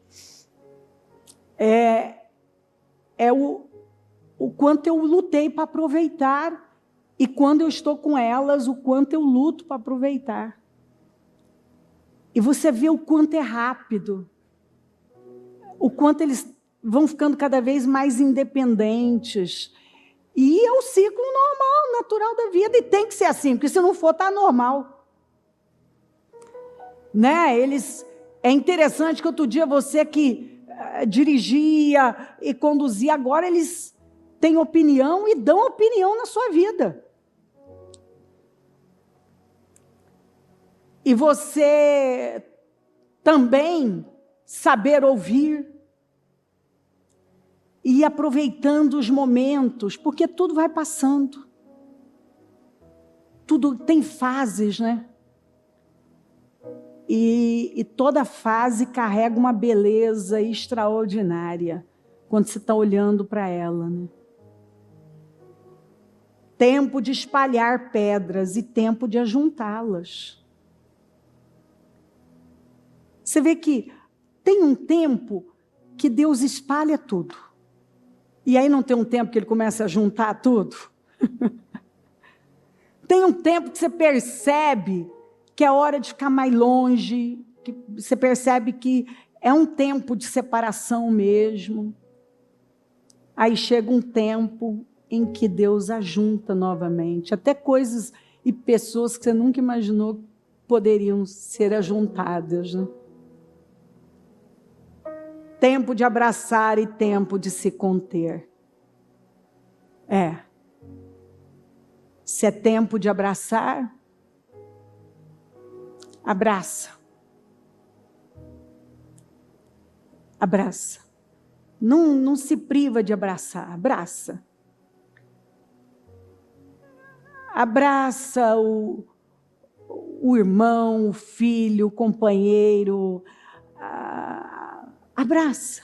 o quanto eu lutei para aproveitar, e quando eu estou com elas, o quanto eu luto para aproveitar. E você vê o quanto é rápido, o quanto eles vão ficando cada vez mais independentes, E é o ciclo normal, natural da vida, e tem que ser assim, porque se não for, está normal. Né? É interessante que outro dia você que dirigia e conduzia, agora eles têm opinião e dão opinião na sua vida. E você também saber ouvir e ir aproveitando os momentos, porque tudo vai passando. Tudo tem fases, né? E toda fase carrega uma beleza extraordinária quando você está olhando para ela, né? Tempo de espalhar pedras e tempo de ajuntá-las. Você vê que tem um tempo que Deus espalha tudo. E aí não tem um tempo que Ele começa a juntar tudo? Tem um tempo que você percebe que é hora de ficar mais longe, que você percebe que é um tempo de separação mesmo. Aí chega um tempo em que Deus ajunta novamente, até coisas e pessoas que você nunca imaginou poderiam ser ajuntadas, né? Tempo de abraçar e tempo de se conter. Se é tempo de abraçar, abraça. Abraça. Não se priva de abraçar, abraça. Abraça o irmão, o filho, o companheiro. Abraça.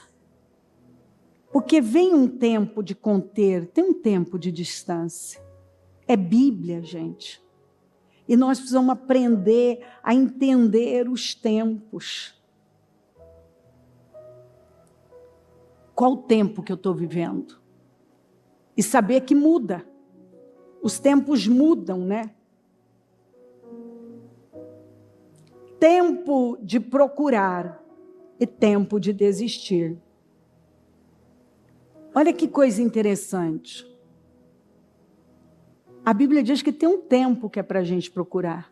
Porque vem um tempo de conter, tem um tempo de distância. É Bíblia, gente. E nós precisamos aprender a entender os tempos. Qual o tempo que eu estou vivendo? E saber que muda. Os tempos mudam, né? Tempo de procurar e tempo de desistir. Olha que coisa interessante. A Bíblia diz que tem um tempo que é para a gente procurar.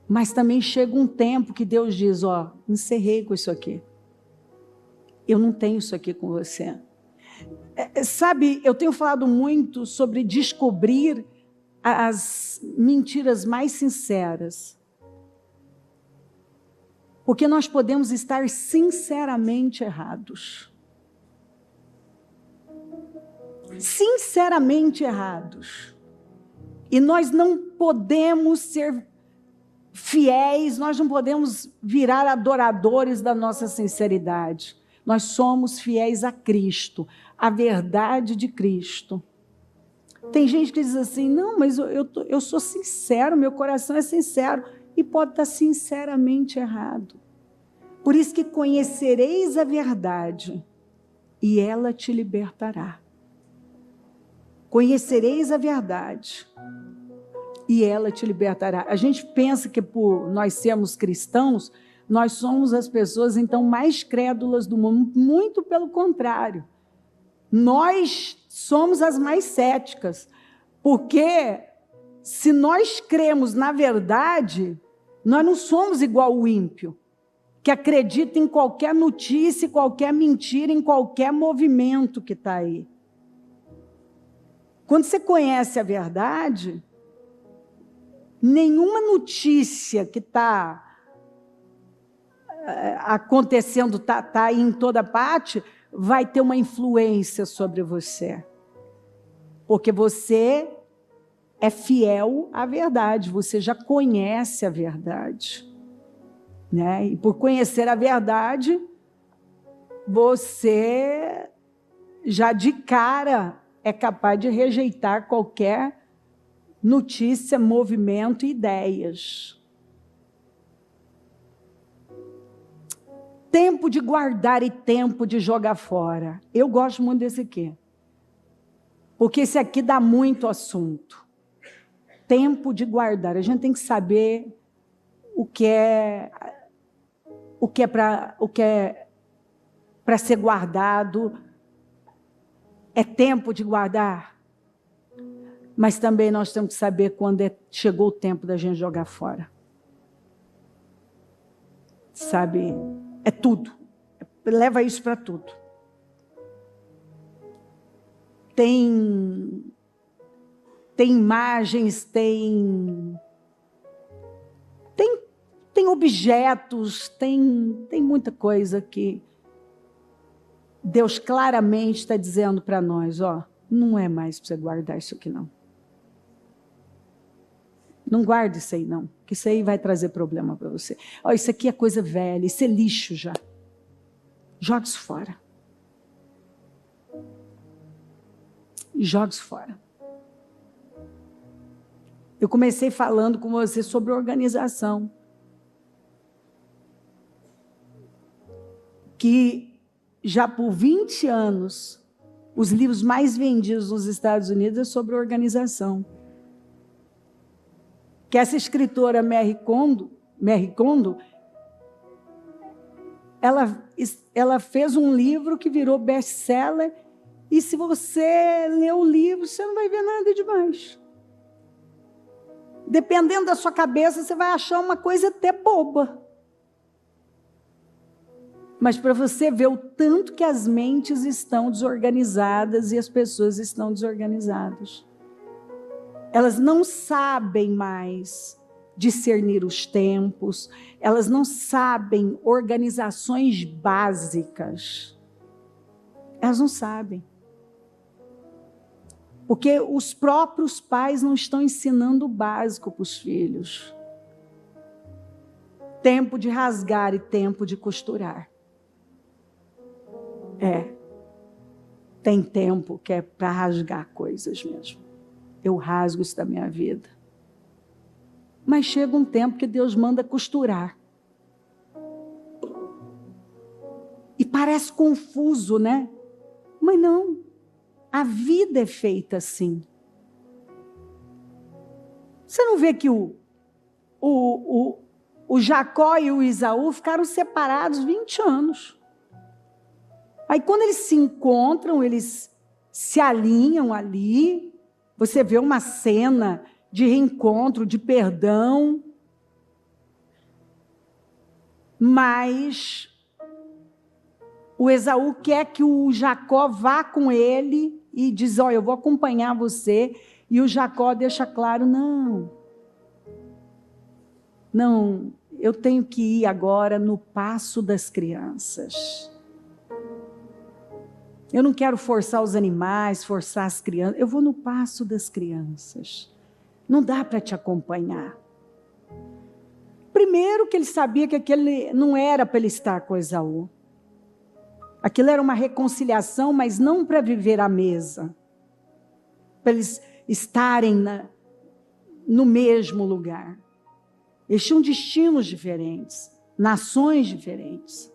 Mas também chega um tempo que Deus diz, encerrei com isso aqui. Eu não tenho isso aqui com você. Sabe, eu tenho falado muito sobre descobrir as mentiras mais sinceras. Porque nós podemos estar sinceramente errados. Sinceramente errados. E nós não podemos ser fiéis, nós não podemos virar adoradores da nossa sinceridade. Nós somos fiéis a Cristo, a verdade de Cristo. Tem gente que diz assim, não, mas eu sou sincero, meu coração é sincero, e pode estar sinceramente errado. Por isso que conhecereis a verdade, e ela te libertará. Conhecereis a verdade, e ela te libertará. A gente pensa que por nós sermos cristãos, nós somos as pessoas, então, mais crédulas do mundo. Muito pelo contrário. Nós somos as mais céticas. Porque, se nós cremos na verdade, nós não somos igual o ímpio, que acredita em qualquer notícia, qualquer mentira, em qualquer movimento que está aí. Quando você conhece a verdade, nenhuma notícia que está acontecendo, está aí em toda parte, vai ter uma influência sobre você. Porque você é fiel à verdade, você já conhece a verdade. Né? E por conhecer a verdade, você já de cara é capaz de rejeitar qualquer notícia, movimento e ideias. Tempo de guardar e tempo de jogar fora. Eu gosto muito desse aqui. Porque esse aqui dá muito assunto. Tempo de guardar. A gente tem que saber o que é para ser guardado, É tempo de guardar. Mas também nós temos que saber quando chegou o tempo da gente jogar fora. Sabe? É tudo. Leva isso para tudo. Tem imagens, tem objetos, tem muita coisa que Deus claramente está dizendo para nós, não é mais para você guardar isso aqui não. Não guarde isso aí não, que isso aí vai trazer problema para você. Isso aqui é coisa velha, isso é lixo já. Jogue isso fora. Jogue isso fora. Eu comecei falando com você sobre organização. Que já por 20 anos, os livros mais vendidos nos Estados Unidos é sobre organização. Que essa escritora Marie Kondo, ela fez um livro que virou best-seller, e se você ler o livro, você não vai ver nada demais. Dependendo da sua cabeça, você vai achar uma coisa até boba. Mas para você ver o tanto que as mentes estão desorganizadas e as pessoas estão desorganizadas. Elas não sabem mais discernir os tempos, elas não sabem organizações básicas. Elas não sabem. Porque os próprios pais não estão ensinando o básico para os filhos. Tempo de rasgar e tempo de costurar. Tem tempo que é para rasgar coisas mesmo. Eu rasgo isso da minha vida. Mas chega um tempo que Deus manda costurar. E parece confuso, né? Mas não. A vida é feita assim. Você não vê que o Jacó e o Esaú ficaram separados 20 anos. Aí quando eles se encontram, eles se alinham ali, você vê uma cena de reencontro, de perdão, mas o Esaú quer que o Jacó vá com ele e diz, eu vou acompanhar você, e o Jacó deixa claro, não, eu tenho que ir agora no passo das crianças. Eu não quero forçar os animais, forçar as crianças. Eu vou no passo das crianças. Não dá para te acompanhar. Primeiro que ele sabia que aquele não era para ele estar com Esaú. Aquilo era uma reconciliação, mas não para viver à mesa. Para eles estarem no mesmo lugar. Eles tinham destinos diferentes, nações diferentes.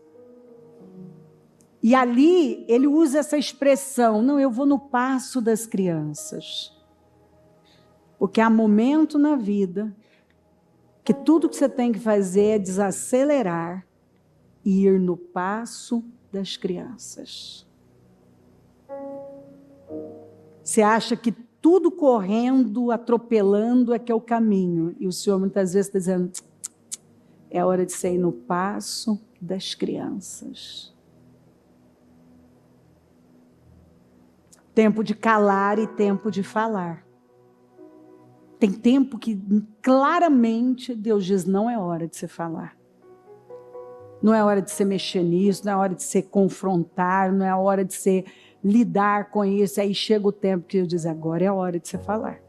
E ali ele usa essa expressão, não, eu vou no passo das crianças. Porque há momento na vida que tudo que você tem que fazer é desacelerar e ir no passo das crianças. Você acha que tudo correndo, atropelando é que é o caminho. E o Senhor muitas vezes está dizendo, é hora de você ir no passo das crianças. Tempo de calar e tempo de falar. Tem tempo que claramente Deus diz, não é hora de você falar. Não é hora de você mexer nisso, não é hora de você confrontar, não é hora de você lidar com isso. Aí chega o tempo que Deus diz, agora é hora de você falar.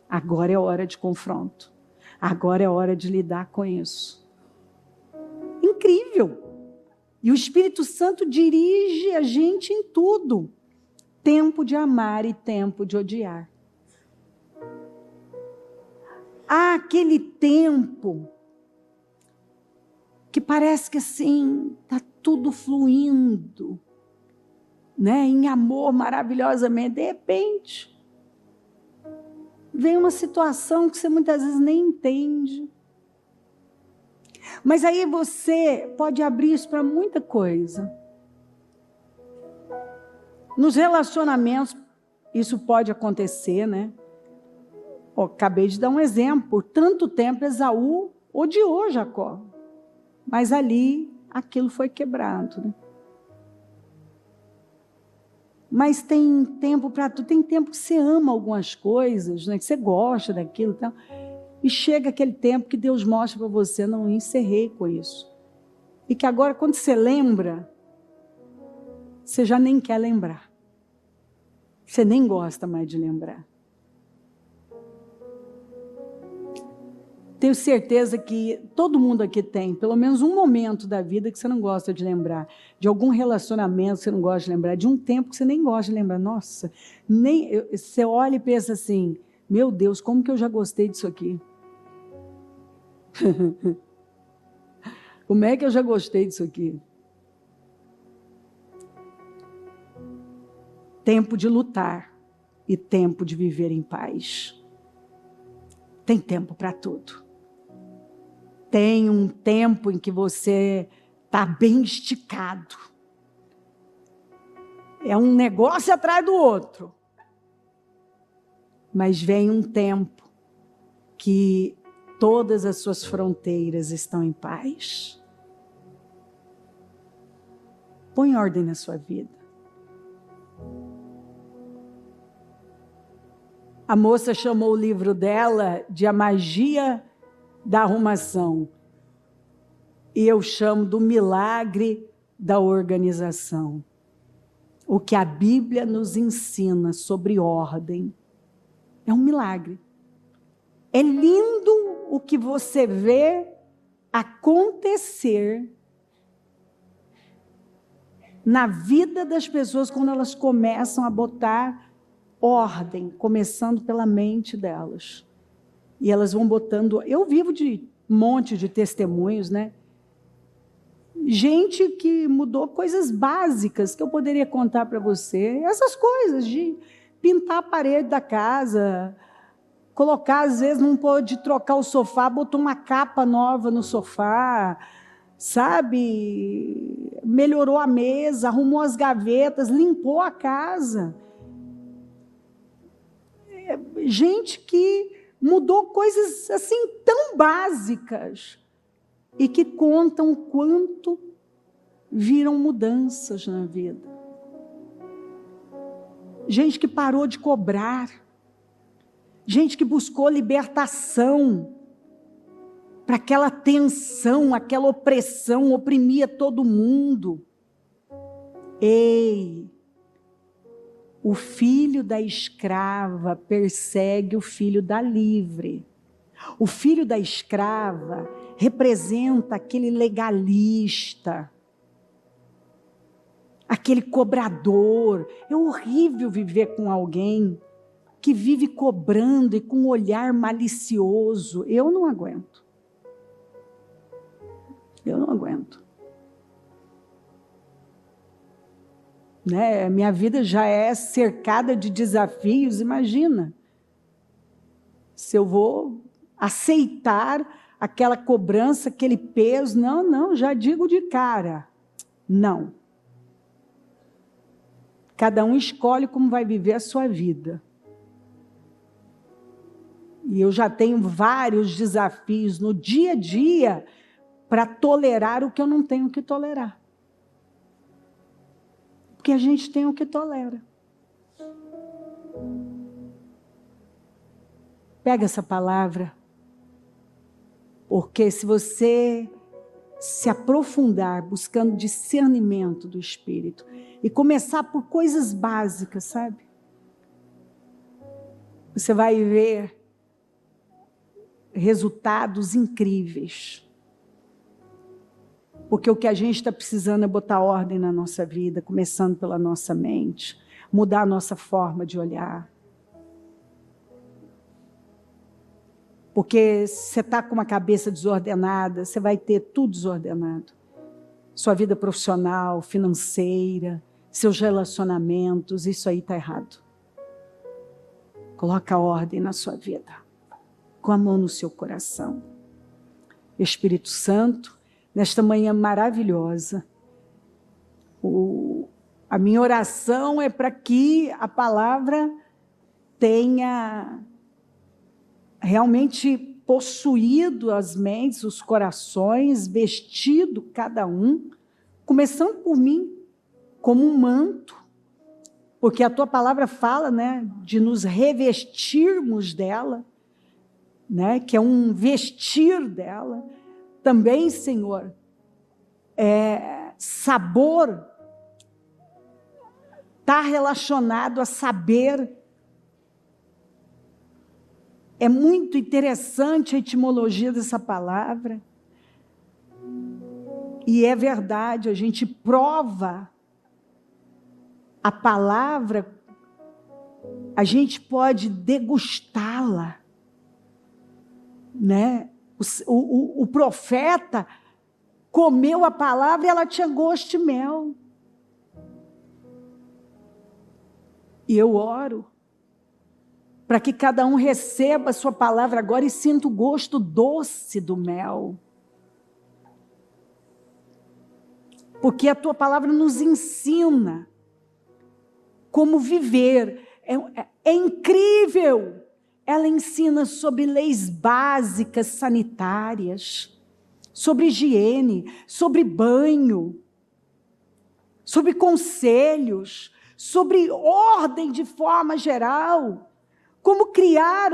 Agora é hora de confronto. Agora é hora de lidar com isso. Incrível! E o Espírito Santo dirige a gente em tudo. Tempo de amar e tempo de odiar. Há aquele tempo que parece que assim, está tudo fluindo, né? Em amor maravilhosamente. De repente, vem uma situação que você muitas vezes nem entende. Mas aí você pode abrir isso para muita coisa. Nos relacionamentos, isso pode acontecer, né? Acabei de dar um exemplo. Por tanto tempo, Esaú odiou Jacó. Mas ali, aquilo foi quebrado, né? Mas tem tempo para tudo. Tem tempo que você ama algumas coisas, né? Que você gosta daquilo e tal. E chega aquele tempo que Deus mostra para você, não, encerrei com isso. E que agora, quando você lembra, você já nem quer lembrar. Você nem gosta mais de lembrar. Tenho certeza que todo mundo aqui tem pelo menos um momento da vida que você não gosta de lembrar, de algum relacionamento que você não gosta de lembrar, de um tempo que você nem gosta de lembrar. Nossa, você olha e pensa assim, meu Deus, como que eu já gostei disso aqui? Como é que eu já gostei disso aqui? Tempo de lutar e tempo de viver em paz. Tem tempo para tudo. Tem um tempo em que você está bem esticado. É um negócio atrás do outro. Mas vem um tempo que todas as suas fronteiras estão em paz. Põe ordem na sua vida. A moça chamou o livro dela de A Magia da Arrumação. E eu chamo do milagre da organização. O que a Bíblia nos ensina sobre ordem é um milagre. É lindo o que você vê acontecer na vida das pessoas quando elas começam a botar ordem, começando pela mente delas. E elas vão botando... Eu vivo de um monte de testemunhos, né? Gente que mudou coisas básicas que eu poderia contar para você. Essas coisas de pintar a parede da casa, colocar, às vezes, não pôde trocar o sofá, botou uma capa nova no sofá, sabe? Melhorou a mesa, arrumou as gavetas, limpou a casa. Gente que mudou coisas assim tão básicas e que contam quanto viram mudanças na vida. Gente que parou de cobrar, gente que buscou libertação para aquela tensão, aquela opressão, oprimia todo mundo. Ei, o filho da escrava persegue o filho da livre. O filho da escrava representa aquele legalista, aquele cobrador. É horrível viver com alguém que vive cobrando e com um olhar malicioso. Eu não aguento. Eu não aguento. Né? Minha vida já é cercada de desafios, imagina. Se eu vou aceitar aquela cobrança, aquele peso, não, já digo de cara, não. Cada um escolhe como vai viver a sua vida. E eu já tenho vários desafios no dia a dia para tolerar o que eu não tenho que tolerar. Porque a gente tem o que tolera. Pega essa palavra, porque se você se aprofundar buscando discernimento do Espírito e começar por coisas básicas, sabe? Você vai ver resultados incríveis. Porque o que a gente está precisando é botar ordem na nossa vida, começando pela nossa mente, mudar a nossa forma de olhar. Porque se você está com uma cabeça desordenada, você vai ter tudo desordenado. Sua vida profissional, financeira, seus relacionamentos, isso aí está errado. Coloca ordem na sua vida, com a mão no seu coração. Espírito Santo, nesta manhã maravilhosa, A minha oração é para que a palavra tenha realmente possuído as mentes, os corações, vestido cada um, começando por mim, como um manto, porque a tua palavra fala, né, de nos revestirmos dela, né, que é um vestir dela. Também, Senhor, sabor está relacionado a saber. É muito interessante a etimologia dessa palavra. E é verdade, a gente prova a palavra, a gente pode degustá-la, né? O profeta comeu a palavra e ela tinha gosto de mel. E eu oro para que cada um receba a sua palavra agora e sinta o gosto doce do mel. Porque a tua palavra nos ensina como viver. É incrível. Ela ensina sobre leis básicas sanitárias, sobre higiene, sobre banho, sobre conselhos, sobre ordem de forma geral. Como criar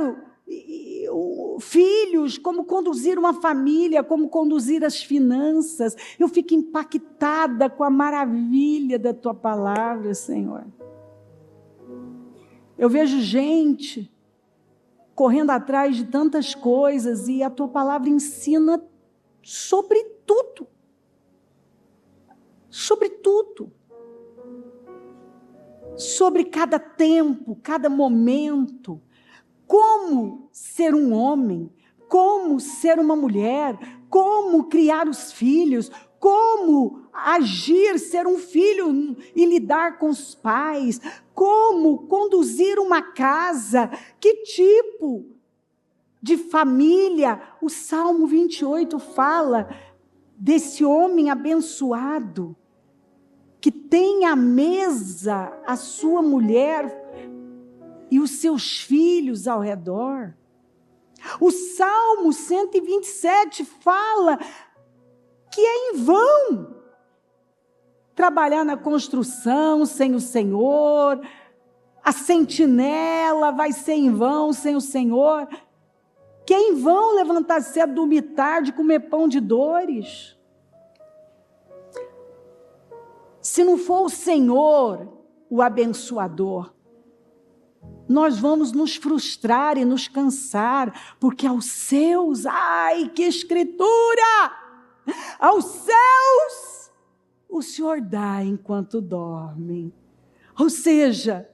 filhos, como conduzir uma família, como conduzir as finanças. Eu fico impactada com a maravilha da tua palavra, Senhor. Eu vejo gente correndo atrás de tantas coisas e a tua palavra ensina sobre tudo. Sobre tudo. Sobre cada tempo, cada momento, como ser um homem, como ser uma mulher, como criar os filhos, como agir, ser um filho e lidar com os pais, como conduzir uma casa, que tipo de família. O Salmo 28 fala desse homem abençoado, que tem à mesa a sua mulher e os seus filhos ao redor. O Salmo 127 fala que é em vão trabalhar na construção sem o Senhor, a sentinela vai ser em vão sem o Senhor, que é em vão levantar cedo, dormir tarde, comer pão de dores. Se não for o Senhor, o abençoador, nós vamos nos frustrar e nos cansar, porque aos seus, ai que escritura, aos seus, o Senhor dá enquanto dormem. Ou seja,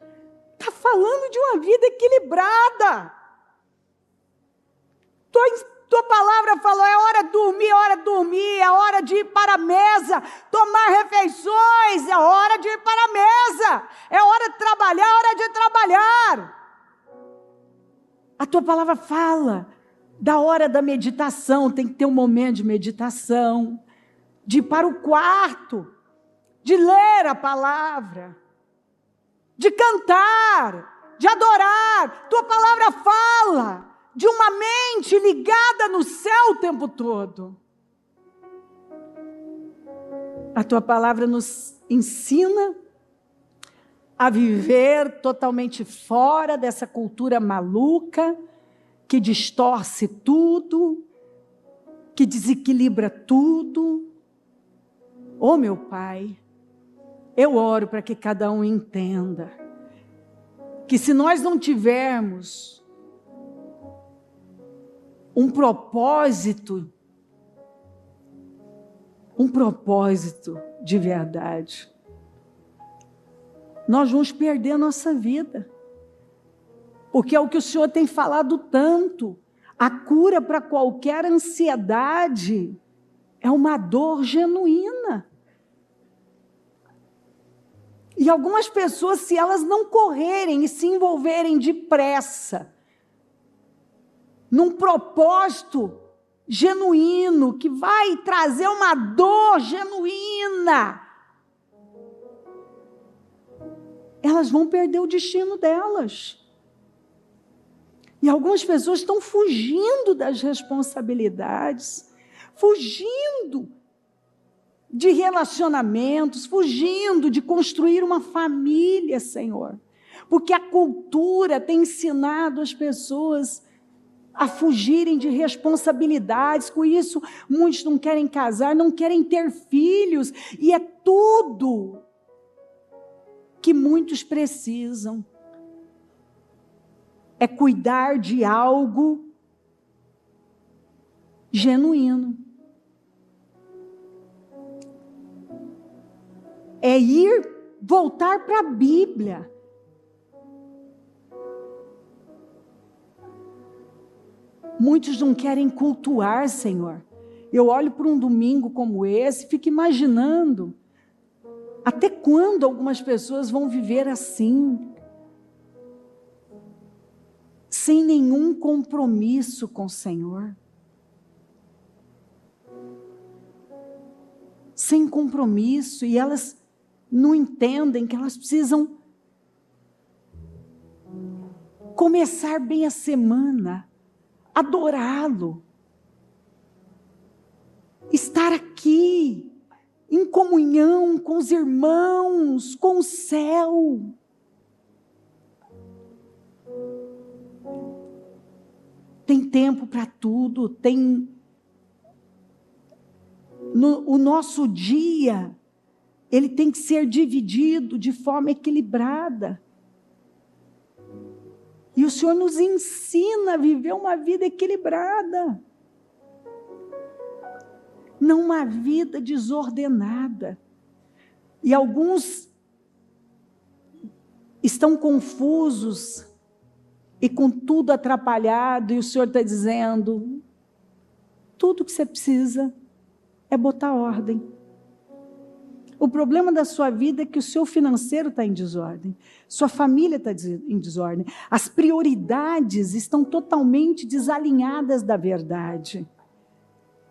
está falando de uma vida equilibrada. Tua palavra falou, é hora de dormir, é hora de ir para a mesa, tomar refeições, é hora de ir para a mesa, é hora de trabalhar, é hora de trabalhar. A tua palavra fala da hora da meditação, tem que ter um momento de meditação, de ir para o quarto, de ler a palavra, de cantar, de adorar. Tua palavra fala de uma mente ligada no céu o tempo todo. A tua palavra nos ensina a viver totalmente fora dessa cultura maluca, que distorce tudo, que desequilibra tudo. Oh, meu Pai, eu oro para que cada um entenda que se nós não tivermos um propósito de verdade, nós vamos perder a nossa vida, porque é o que o Senhor tem falado tanto. A cura para qualquer ansiedade é uma dor genuína. E algumas pessoas, se elas não correrem e se envolverem depressa num propósito genuíno, que vai trazer uma dor genuína, elas vão perder o destino delas. E algumas pessoas estão fugindo das responsabilidades, fugindo de relacionamentos, fugindo de construir uma família, Senhor. Porque a cultura tem ensinado as pessoas a fugirem de responsabilidades. Com isso, muitos não querem casar, não querem ter filhos. E é tudo que muitos precisam. É cuidar de algo genuíno. É voltar para a Bíblia. Muitos não querem cultuar, Senhor. Eu olho para um domingo como esse, fico imaginando até quando algumas pessoas vão viver assim, sem nenhum compromisso com o Senhor. Sem compromisso, e elas não entendem que elas precisam começar bem a semana, adorá-lo, estar aqui, em comunhão com os irmãos, com o céu. Tem tempo para tudo, o nosso dia, ele tem que ser dividido de forma equilibrada. E o Senhor nos ensina a viver uma vida equilibrada. Não uma vida desordenada. E alguns estão confusos e com tudo atrapalhado, e o Senhor está dizendo, tudo que você precisa é botar ordem. O problema da sua vida é que o seu financeiro está em desordem, sua família está em desordem, as prioridades estão totalmente desalinhadas da verdade.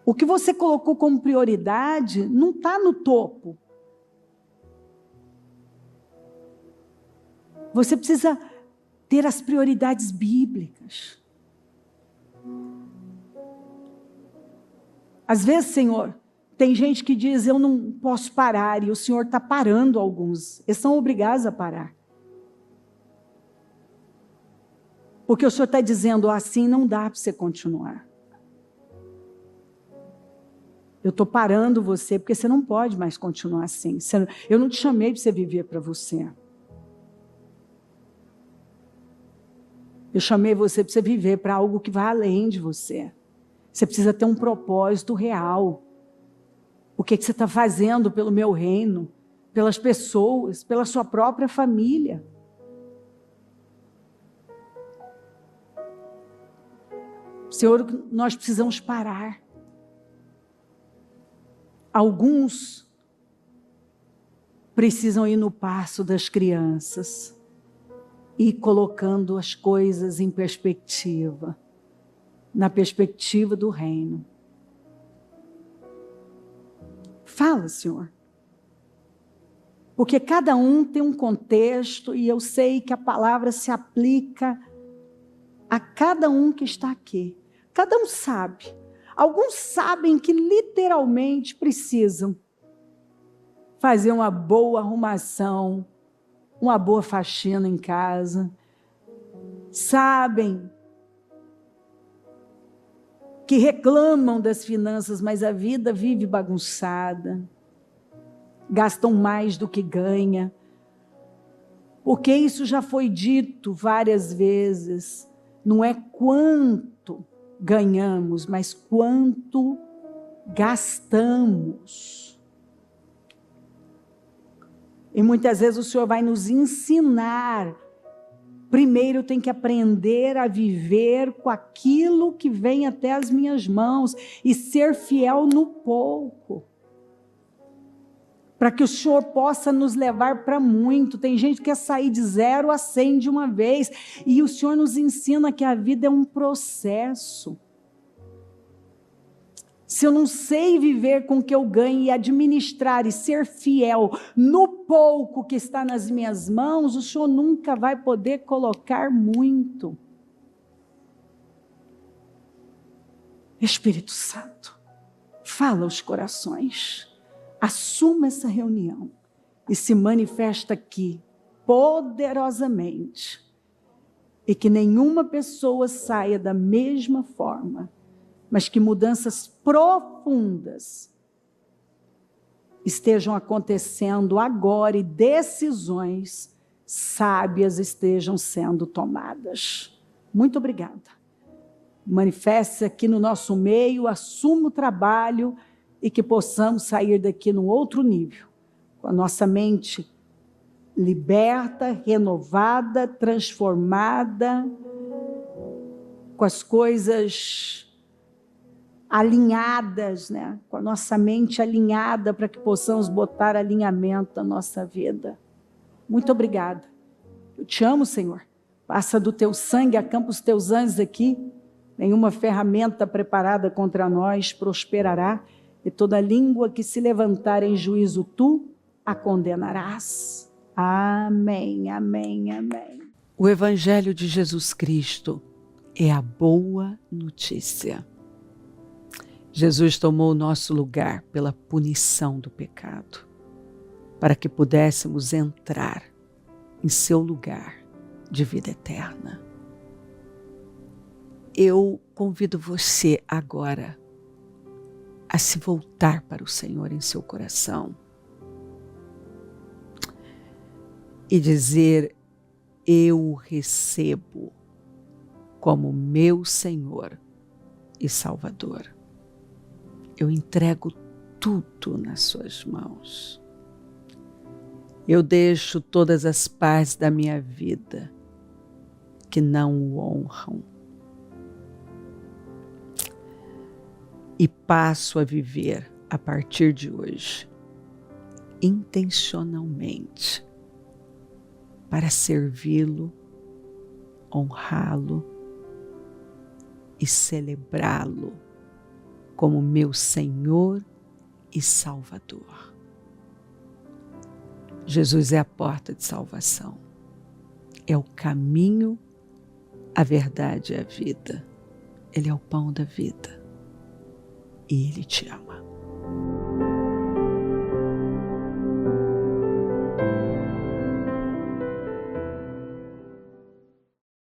O que você colocou como prioridade não está no topo. Você precisa ter as prioridades bíblicas. Às vezes, Senhor, tem gente que diz, eu não posso parar, e o Senhor está parando alguns. Eles são obrigados a parar. Porque o Senhor está dizendo, assim não dá para você continuar. Eu estou parando você, porque você não pode mais continuar assim. Eu não te chamei para você viver para você. Eu chamei você para você viver para algo que vai além de você. Você precisa ter um propósito real. O que você está fazendo pelo meu reino, pelas pessoas, pela sua própria família. Senhor, nós precisamos parar. Alguns precisam ir no passo das crianças e colocando as coisas em perspectiva, na perspectiva do reino. Fala, Senhor. Porque cada um tem um contexto e eu sei que a palavra se aplica a cada um que está aqui. Cada um sabe. Alguns sabem que literalmente precisam fazer uma boa arrumação, uma boa faxina em casa. Sabem que reclamam das finanças, mas a vida vive bagunçada. Gastam mais do que ganha. Porque isso já foi dito várias vezes. Não é quanto ganhamos, mas quanto gastamos. E muitas vezes o Senhor vai nos ensinar. Primeiro eu tenho que aprender a viver com aquilo que vem até as minhas mãos e ser fiel no pouco. Para que o Senhor possa nos levar para muito. Tem gente que quer sair de 0 a 100 de uma vez. E o Senhor nos ensina que a vida é um processo. se eu não sei viver com o que eu ganho e administrar e ser fiel no pouco que está nas minhas mãos, o Senhor nunca vai poder colocar muito. Espírito Santo, fala aos corações, assuma essa reunião e se manifesta aqui poderosamente, e que nenhuma pessoa saia da mesma forma, mas que mudanças profundas estejam acontecendo agora e decisões sábias estejam sendo tomadas. Muito obrigada. Manifeste-se aqui no nosso meio, assuma o trabalho e que possamos sair daqui num outro nível, com a nossa mente liberta, renovada, transformada, com as coisas alinhadas, né? Com a nossa mente alinhada para que possamos botar alinhamento na nossa vida. Muito obrigada. Eu te amo, Senhor. Passa do teu sangue, acampa os teus anjos aqui. Nenhuma ferramenta preparada contra nós prosperará, e toda língua que se levantar em juízo, tu a condenarás. Amém, amém, amém. O Evangelho de Jesus Cristo é a boa notícia. Jesus tomou o nosso lugar pela punição do pecado, para que pudéssemos entrar em seu lugar de vida eterna. Eu convido você agora a se voltar para o Senhor em seu coração e dizer: eu o recebo como meu Senhor e Salvador. Eu entrego tudo nas suas mãos. Eu deixo todas as partes da minha vida que não o honram e passo a viver a partir de hoje intencionalmente para servi-lo, honrá-lo e celebrá-lo como meu Senhor e Salvador. Jesus é a porta de salvação, é o caminho, a verdade e a vida. Ele é o pão da vida e Ele te ama.